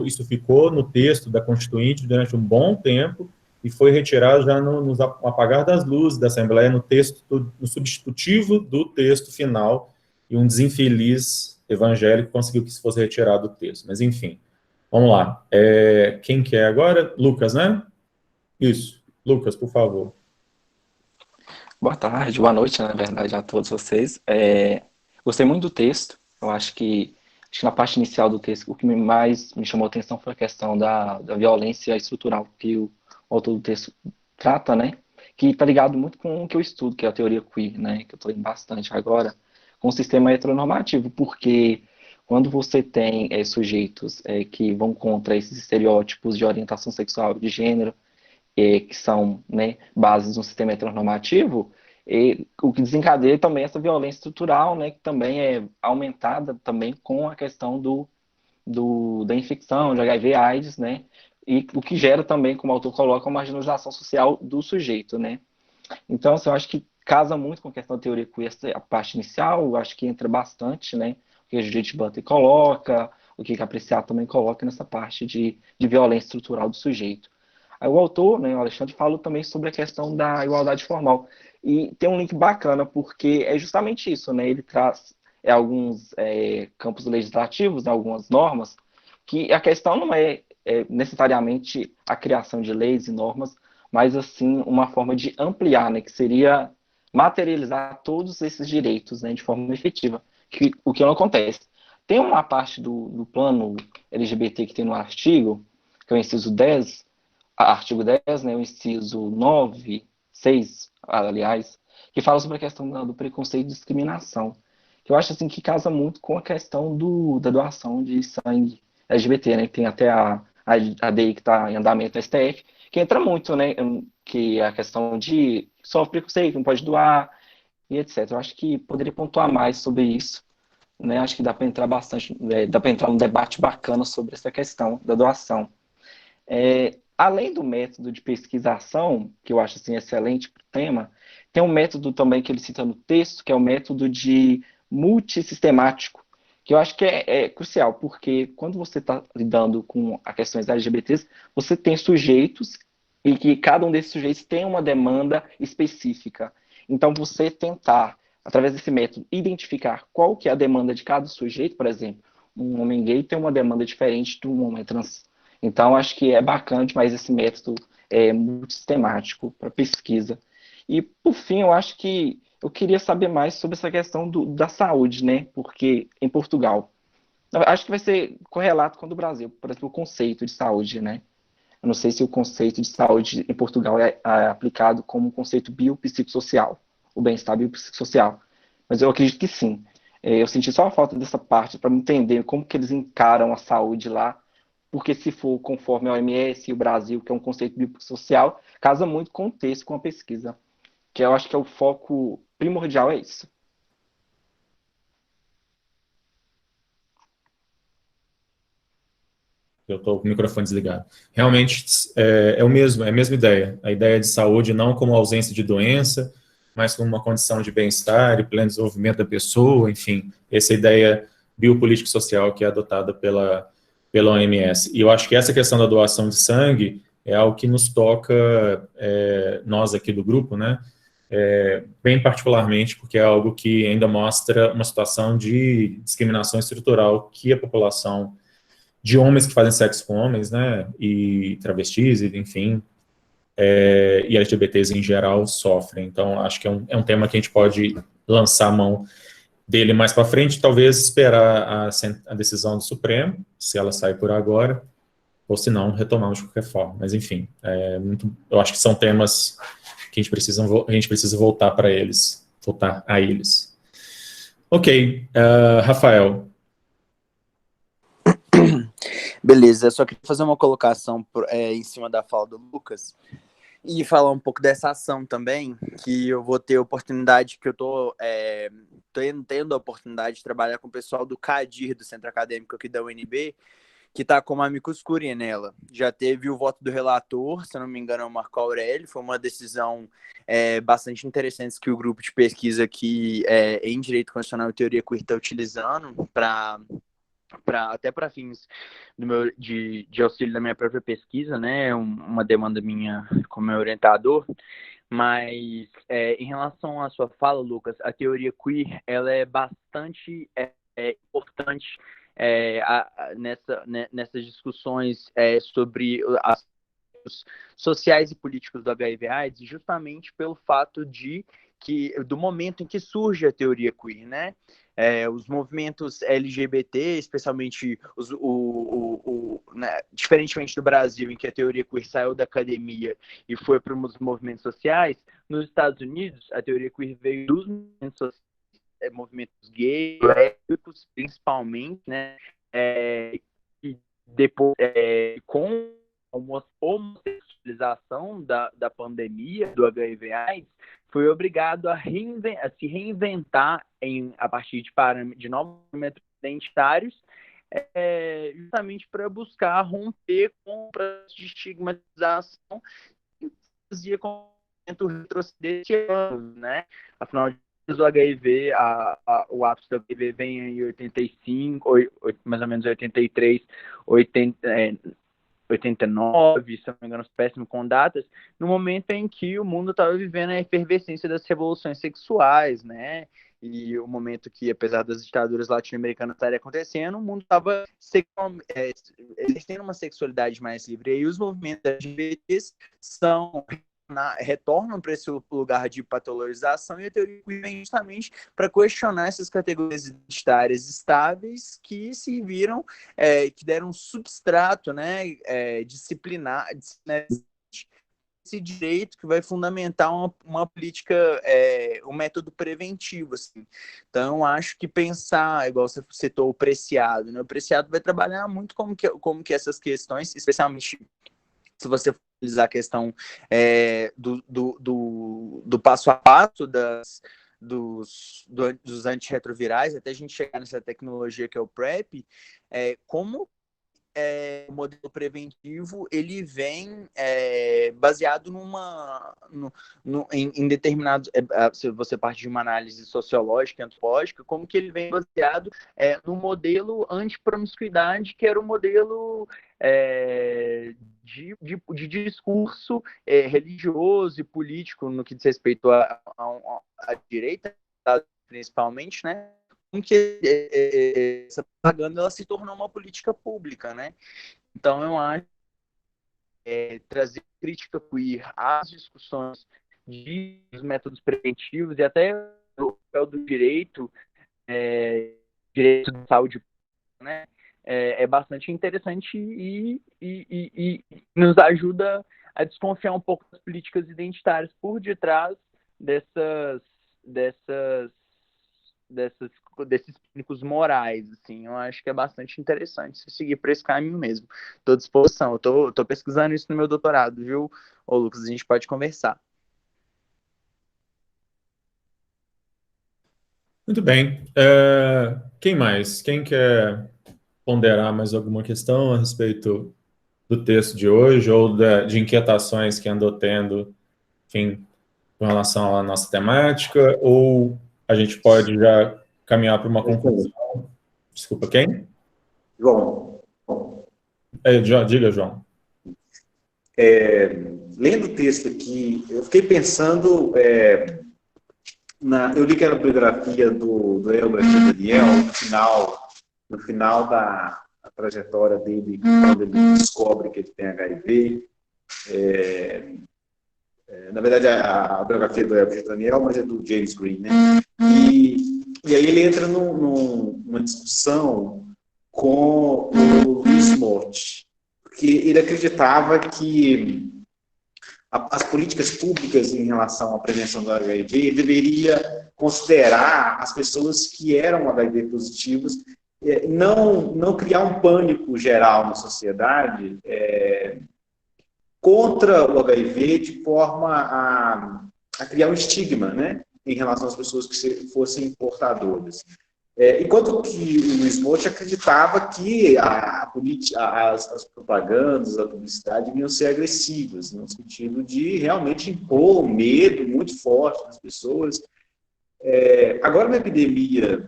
isso ficou no texto da Constituinte durante um bom tempo, e foi retirado já no apagar das luzes da Assembleia, no substitutivo do texto final, e um desinfeliz evangélico conseguiu que isso fosse retirado do texto. Mas, enfim, vamos lá. Quem quer agora? Lucas, né? Isso. Lucas, por favor. Boa tarde, boa noite, na verdade, a todos vocês. Gostei muito do texto. Eu acho que na parte inicial do texto, o que mais me chamou a atenção foi a questão da violência estrutural que o autor do texto trata, né? Que está ligado muito com o que eu estudo, que é a teoria queer, né? Que eu estou indo bastante agora, com o sistema heteronormativo, porque quando você tem sujeitos que vão contra esses estereótipos de orientação sexual, de gênero, que são, né, bases no sistema heteronormativo, o que desencadeia também essa violência estrutural, né, que também é aumentada também com a questão da infecção de HIV/AIDS, né, e o que gera também, como o autor coloca, uma marginalização social do sujeito, né. Então, assim, eu acho que casa muito com a questão da teoria queer, a parte inicial, eu acho que entra bastante, né, o que a Judith Butler coloca, o que a Preciado também coloca nessa parte de violência estrutural do sujeito. Aí o autor, né, o Alexandre, falou também sobre a questão da igualdade formal. E tem um link bacana, porque é justamente isso, né? Ele traz alguns campos legislativos, né, algumas normas, que a questão não é necessariamente a criação de leis e normas, mas, assim, uma forma de ampliar, né, que seria materializar todos esses direitos, né, de forma efetiva, o que não acontece. Tem uma parte do plano LGBT que tem no artigo, que é o inciso 10, artigo 10, né, o inciso 9, 6, aliás, que fala sobre a questão do preconceito e discriminação, que eu acho assim que casa muito com a questão da doação de sangue LGBT, né, que tem até a DI que está em andamento no STF, que entra muito, né, que é a questão de sofre preconceito, não pode doar, e etc. Eu acho que poderia pontuar mais sobre isso, né, acho que dá para entrar bastante, dá para entrar num debate bacana sobre essa questão da doação. Além do método de pesquisação, que eu acho assim, excelente para o tema, tem um método também que ele cita no texto, que é o método de multissistemático, que eu acho que é crucial, porque quando você está lidando com as questões LGBTs, você tem sujeitos e que cada um desses sujeitos tem uma demanda específica. Então, você tentar, através desse método, identificar qual que é a demanda de cada sujeito, por exemplo, um homem gay tem uma demanda diferente de um homem trans. Então, acho que é bacana demais esse método multissistemático para pesquisa. E, por fim, eu acho que eu queria saber mais sobre essa questão da saúde, né? Porque em Portugal, eu acho que vai ser correlato com o do Brasil, por exemplo, o conceito de saúde, né? Eu não sei se o conceito de saúde em Portugal é aplicado como um conceito biopsicossocial, o bem-estar biopsicossocial, mas eu acredito que sim. Eu senti só a falta dessa parte para entender como que eles encaram a saúde lá, porque se for conforme a OMS e o Brasil, que é um conceito biopsicossocial, casa muito com o texto, com a pesquisa, que eu acho que é o foco primordial, é isso. Eu estou com o microfone desligado. Realmente é o mesmo, é a mesma ideia. A ideia de saúde não como ausência de doença, mas como uma condição de bem-estar e pleno desenvolvimento da pessoa, enfim, essa ideia biopolítico-social que é adotada pela OMS. E eu acho que essa questão da doação de sangue é algo que nos toca, nós aqui do grupo, né, bem particularmente, porque é algo que ainda mostra uma situação de discriminação estrutural que a população de homens que fazem sexo com homens, né, e travestis, enfim, e LGBTs em geral sofrem. Então, acho que é um tema que a gente pode lançar a mão dele mais para frente, talvez esperar a decisão do Supremo, se ela sair por agora, ou se não, retomamos de qualquer forma. Mas, enfim, eu acho que são temas que a gente precisa voltar para eles, voltar a eles. Ok, Rafael. Beleza, eu só queria fazer uma colocação em cima da fala do Lucas e falar um pouco dessa ação também, que eu vou ter oportunidade, que eu tô tendo a oportunidade de trabalhar com o pessoal do CADIR, do Centro Acadêmico aqui da UNB, que está como amicus curiae nela. Já teve o voto do relator, se eu não me engano é o Marco Aurélio, foi uma decisão bastante interessante que o grupo de pesquisa aqui em Direito Constitucional e Teoria Queer está utilizando até para fins de auxílio da minha própria pesquisa, né, uma demanda minha como meu orientador, mas em relação à sua fala, Lucas, a teoria queer, ela é bastante importante nessas discussões sobre aspectos sociais e políticos do HIV/AIDS, justamente pelo fato do momento em que surge a teoria queer, né? Os movimentos LGBT, especialmente diferentemente do Brasil, em que a teoria queer saiu da academia e foi para os movimentos sociais, nos Estados Unidos, a teoria queer veio dos movimentos sociais movimentos gays, lésbicos, principalmente, né? E depois, com a homossexualização da pandemia do HIV/AIDS, foi obrigado a se reinventar a partir de novos parâmetros identitários, justamente para buscar romper com o processo de estigmatização que fazia com o retrocedente, né? Afinal de contas, o HIV, o ápice do HIV vem em 85, mais ou menos 83, 89, se não me engano, péssimo com datas, no momento em que o mundo estava vivendo a efervescência das revoluções sexuais, né? E o momento que, apesar das ditaduras latino-americanas estarem acontecendo, o mundo estava exercendo uma sexualidade mais livre. E aí os movimentos LGBTs retornam para esse lugar de patologização, e a teoria vem justamente para questionar essas categorias identitárias estáveis que serviram, que deram um substrato, né, disciplinar, esse direito que vai fundamentar uma política, um método preventivo, assim. Então, acho que pensar, igual você citou, o Preciado, né? O Preciado vai trabalhar muito como que essas questões, especialmente se você utilizar a questão do passo a passo dos antirretrovirais, até a gente chegar nessa tecnologia que é o PrEP, como o modelo preventivo ele vem baseado em determinados, se você parte de uma análise sociológica e antropológica, como que ele vem baseado no modelo antipromiscuidade, que era o modelo de discurso religioso e político no que diz respeito à direita, principalmente, né? Que essa propaganda ela se tornou uma política pública, né? Então, eu acho que trazer crítica queer às discussões dos métodos preventivos e até o papel do direito de saúde, né? É bastante interessante e nos ajuda a desconfiar um pouco das políticas identitárias por detrás desses clínicos morais, assim. Eu acho que é bastante interessante se seguir por esse caminho mesmo. Estou à disposição, eu tô pesquisando isso no meu doutorado, viu, ô Lucas? A gente pode conversar. Muito bem. Quem mais? Quem quer ponderar mais alguma questão a respeito do texto de hoje ou de inquietações que andou tendo, enfim, com relação à nossa temática, ou a gente pode já caminhar para uma conclusão? Desculpa, quem? João. Diga, João. Lendo o texto aqui, eu fiquei pensando, eu li que era a biografia do Elbert Daniel, no final da trajetória dele, quando ele descobre que ele tem HIV. Na verdade, a biografia do Elbert Daniel, mas é do James Green, né? E aí ele entra numa discussão com o Louis Mott, porque ele acreditava que as políticas públicas em relação à prevenção do HIV deveria considerar as pessoas que eram HIV positivas, não criar um pânico geral na sociedade contra o HIV de forma a criar um estigma, né, em relação às pessoas que fossem portadoras. Enquanto que o Louis Mott acreditava que as propagandas, a publicidade deviam ser agressivas, no sentido de realmente impor um medo muito forte nas pessoas. Agora, na epidemia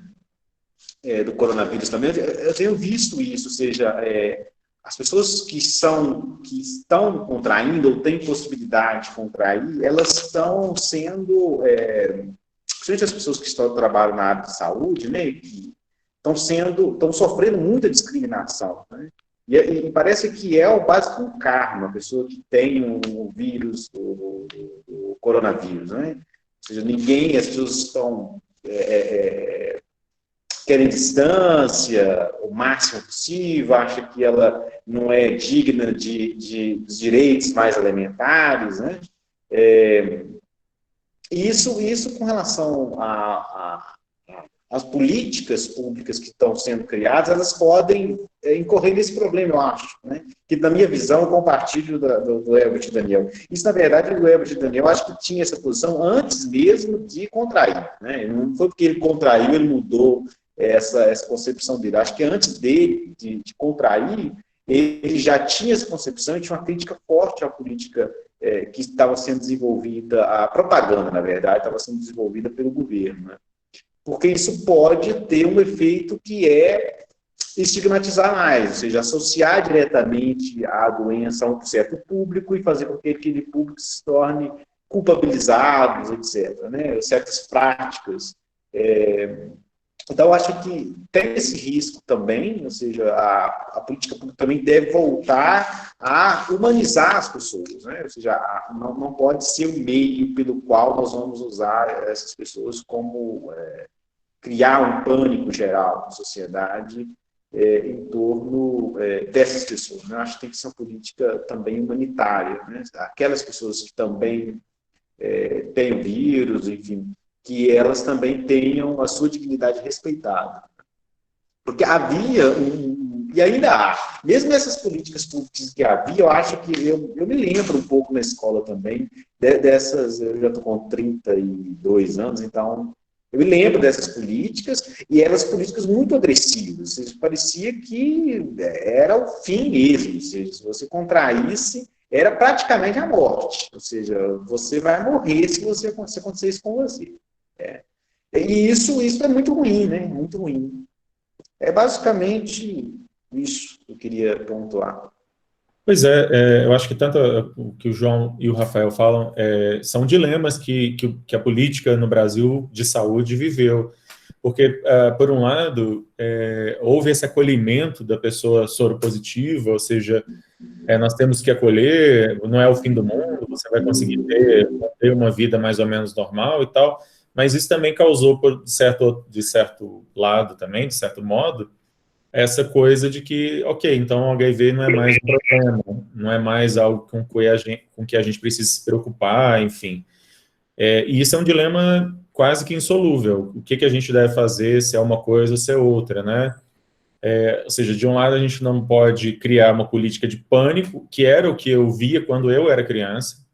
do coronavírus também, eu tenho visto isso, ou seja, as pessoas que estão contraindo ou têm possibilidade de contrair, elas estão sendo... principalmente as pessoas que trabalham na área de saúde, né, que estão sofrendo muita discriminação, né? E parece que é o básico do karma, a pessoa que tem o vírus, o coronavírus, né? Ou seja, as pessoas estão querem distância o máximo possível, acha que ela não é digna dos direitos mais elementares, né? Isso com relação as políticas públicas que estão sendo criadas, elas podem incorrer nesse problema, eu acho, né? Que, na minha visão, eu compartilho do Herbert Daniel. Isso, na verdade, o Herbert Daniel, acho que tinha essa posição antes mesmo de contrair, né? Não foi porque ele contraiu, ele mudou essa concepção dele. Acho que antes dele, de contrair, ele já tinha essa concepção e tinha uma crítica forte à política que estava sendo desenvolvida, a propaganda, na verdade, estava sendo desenvolvida pelo governo, né? Porque isso pode ter um efeito que é estigmatizar mais, ou seja, associar diretamente a doença a um certo público e fazer com que aquele público se torne culpabilizado, etc., né? Certas práticas. Então, eu acho que tem esse risco também, ou seja, a política pública também deve voltar a humanizar as pessoas, né? Ou seja, não pode ser o meio pelo qual nós vamos usar essas pessoas como criar um pânico geral na sociedade em torno dessas pessoas, né? Eu acho que tem que ser uma política também humanitária, né? Aquelas pessoas que também têm o vírus, enfim, que elas também tenham a sua dignidade respeitada. Porque havia, e ainda há, mesmo essas políticas públicas que havia, eu acho que, eu me lembro um pouco na escola também, dessas, eu já estou com 32 anos, então, eu me lembro dessas políticas, e eram políticas muito agressivas, ou seja, parecia que era o fim mesmo, ou seja, se você contraísse, era praticamente a morte, ou seja, você vai morrer se acontecer isso com você. E isso é muito ruim, né? Muito ruim. É basicamente isso que eu queria pontuar. Pois eu acho que tanto o que o João e o Rafael falam são dilemas que a política no Brasil de saúde viveu. Porque, por um lado, houve esse acolhimento da pessoa soropositiva, ou seja, nós temos que acolher, não é o fim do mundo, você vai conseguir ter uma vida mais ou menos normal e tal, mas isso também causou, de certo lado também, de certo modo, essa coisa de que, ok, então o HIV não é mais um problema, não é mais algo com que a gente precisa se preocupar, enfim. E isso é um dilema quase que insolúvel. O que a gente deve fazer, se é uma coisa ou se é outra, né? Ou seja, de um lado a gente não pode criar uma política de pânico, que era o que eu via quando eu era criança.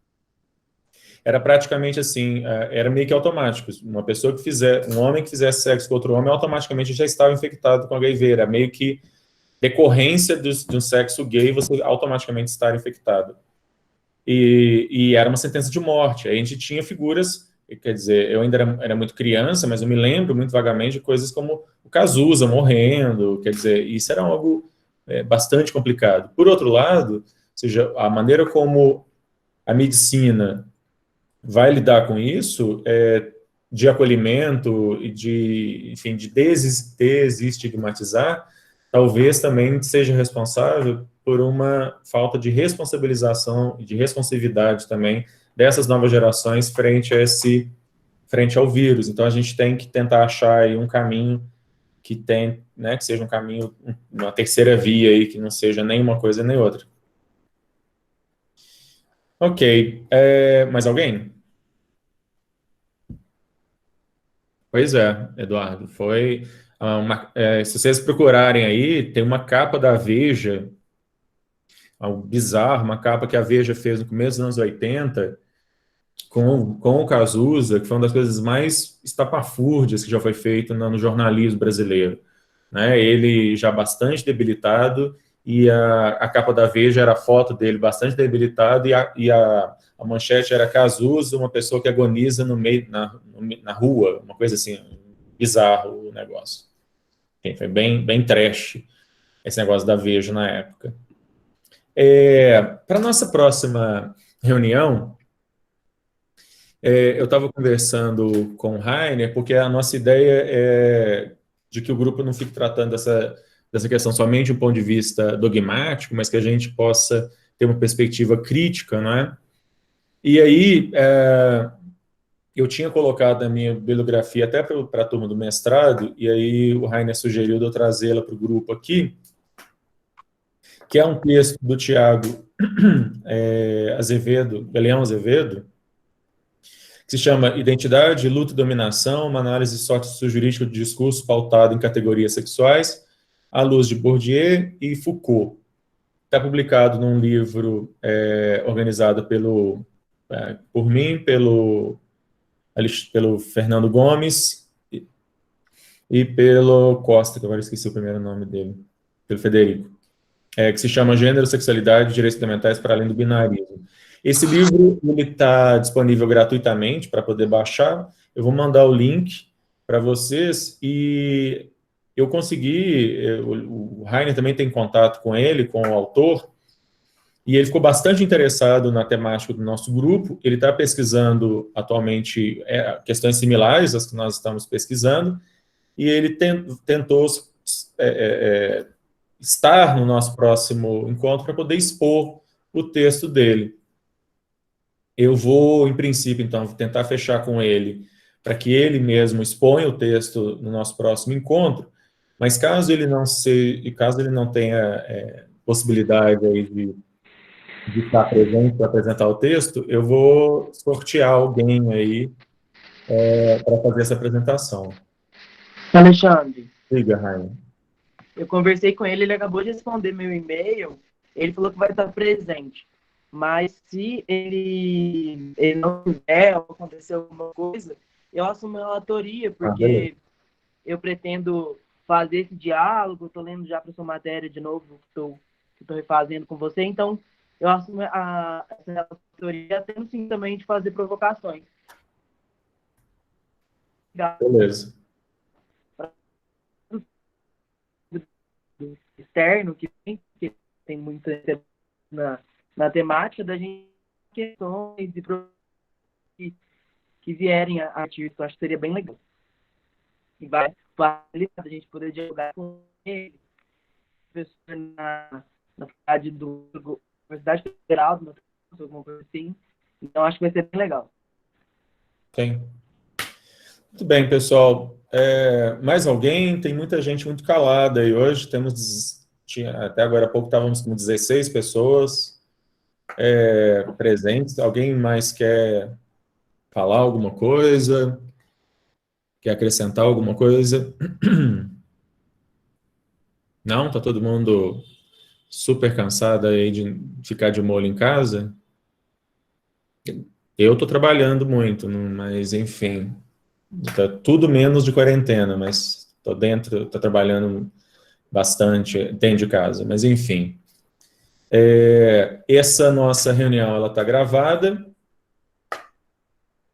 Era praticamente assim, era meio que automático. Um homem que fizesse sexo com outro homem, automaticamente já estava infectado com HIV. Era meio que decorrência de um sexo gay, você automaticamente estar infectado. E era uma sentença de morte. Aí a gente tinha figuras, quer dizer, eu ainda era muito criança, mas eu me lembro muito vagamente de coisas como o Cazuza morrendo, quer dizer, isso era algo bastante complicado. Por outro lado, ou seja, a maneira como a medicina vai lidar com isso, de acolhimento e enfim, de desestigmatizar, talvez também seja responsável por uma falta de responsabilização e de responsividade também dessas novas gerações frente ao vírus. Então, a gente tem que tentar achar aí um caminho que seja um caminho, uma terceira via aí, que não seja nem uma coisa nem outra. Ok. Mais alguém? Pois é, Eduardo. Foi se vocês procurarem aí, tem uma capa da Veja, algo bizarro, uma capa que a Veja fez no começo dos anos 80, com o Cazuza, que foi uma das coisas mais estapafúrdias que já foi feito no jornalismo brasileiro, né? Ele já bastante debilitado, e a capa da Veja era a foto dele bastante debilitado, e a manchete era Cazuza, uma pessoa que agoniza no meio, na rua, uma coisa assim, bizarro o negócio. Foi bem trash esse negócio da Veja na época. Para a nossa próxima reunião, eu estava conversando com o Rainer, porque a nossa ideia é de que o grupo não fique tratando dessa questão somente do ponto de vista dogmático, mas que a gente possa ter uma perspectiva crítica, não é? E aí, eu tinha colocado a minha bibliografia até para a turma do mestrado, e aí o Rainer sugeriu de eu trazê-la para o grupo aqui, que é um texto do Tiago Leão Azevedo, que se chama Identidade, Luta e Dominação, uma análise sociojurídica do discurso pautado em categorias sexuais, à luz de Bourdieu e Foucault. Está publicado num livro organizado por mim, pelo Fernando Gomes e pelo Costa, que agora esqueci o primeiro nome dele, pelo Federico, que se chama Gênero, Sexualidade e Direitos Fundamentais para Além do Binarismo. Esse livro está disponível gratuitamente para poder baixar. Eu vou mandar o link para vocês e eu consegui, o Rainer também tem contato com ele, com o autor, e ele ficou bastante interessado na temática do nosso grupo. Ele está pesquisando atualmente questões similares às que nós estamos pesquisando, e ele tentou estar no nosso próximo encontro para poder expor o texto dele. Eu vou, em princípio, então, tentar fechar com ele para que ele mesmo exponha o texto no nosso próximo encontro, mas caso ele não tenha possibilidade aí de estar presente para apresentar o texto, eu vou sortear alguém aí para fazer essa apresentação. Alexandre. Liga, Rainer. Eu conversei com ele, ele acabou de responder meu e-mail, ele falou que vai estar presente. Mas se ele não quiser ou acontecer alguma coisa, eu assumo a relatoria, porque eu pretendo fazer esse diálogo, estou lendo já para sua matéria de novo, que estou refazendo com você, então eu assumo essa relatoria, tendo sim também de fazer provocações. Beleza. Externo, que tem muito na temática da gente, questões que vierem a partir disso, acho que seria bem legal. E vai facilitar a gente poder dialogar com ele, professor na faculdade Universidade Federal, alguma coisa assim. Então, acho que vai ser bem legal. Tem. Muito bem, pessoal. Mais alguém? Tem muita gente muito calada aí hoje. Até agora há pouco estávamos com 16 pessoas presentes. Alguém mais quer falar alguma coisa? Quer acrescentar alguma coisa? Não? Está todo mundo super cansado aí de ficar de molho em casa? Eu estou trabalhando muito, mas enfim, está tudo menos de quarentena, mas estou trabalhando bastante dentro de casa, mas enfim. Essa nossa reunião ela está gravada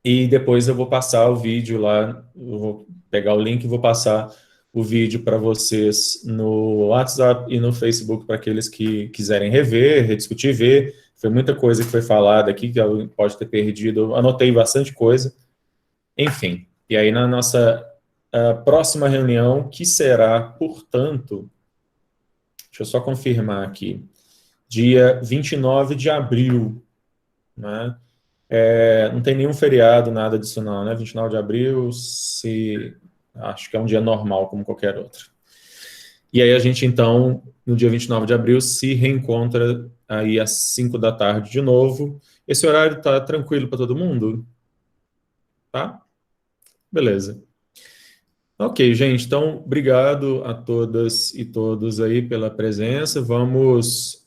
e depois eu vou passar o vídeo lá, eu vou pegar o link e vou passar o vídeo para vocês no WhatsApp e no Facebook para aqueles que quiserem rever, rediscutir, ver. Foi muita coisa que foi falada aqui que alguém pode ter perdido. Eu anotei bastante coisa. Enfim, e aí na nossa próxima reunião, que será, portanto, deixa eu só confirmar aqui, dia 29 de abril, né? Não tem nenhum feriado, nada disso não, né? 29 de abril, acho que é um dia normal, como qualquer outro. E aí a gente, então, no dia 29 de abril, se reencontra aí às 5 da tarde de novo. Esse horário tá tranquilo para todo mundo? Tá? Beleza. Ok, gente, então, obrigado a todas e todos aí pela presença. Vamos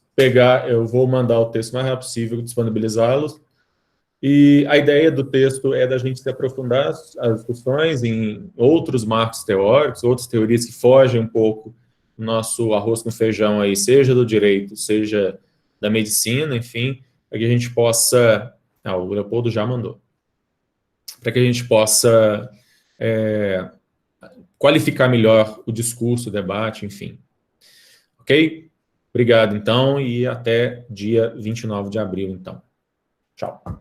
eu vou mandar o texto o mais rápido possível, disponibilizá-los. E a ideia do texto é da gente se aprofundar as discussões em outros marcos teóricos, outras teorias que fogem um pouco do nosso arroz com feijão aí, seja do direito, seja da medicina, enfim, para que a gente possa... o Leopoldo já mandou. Para que a gente possa qualificar melhor o discurso, o debate, enfim. Ok? Obrigado, então, e até dia 29 de abril, então. Tchau.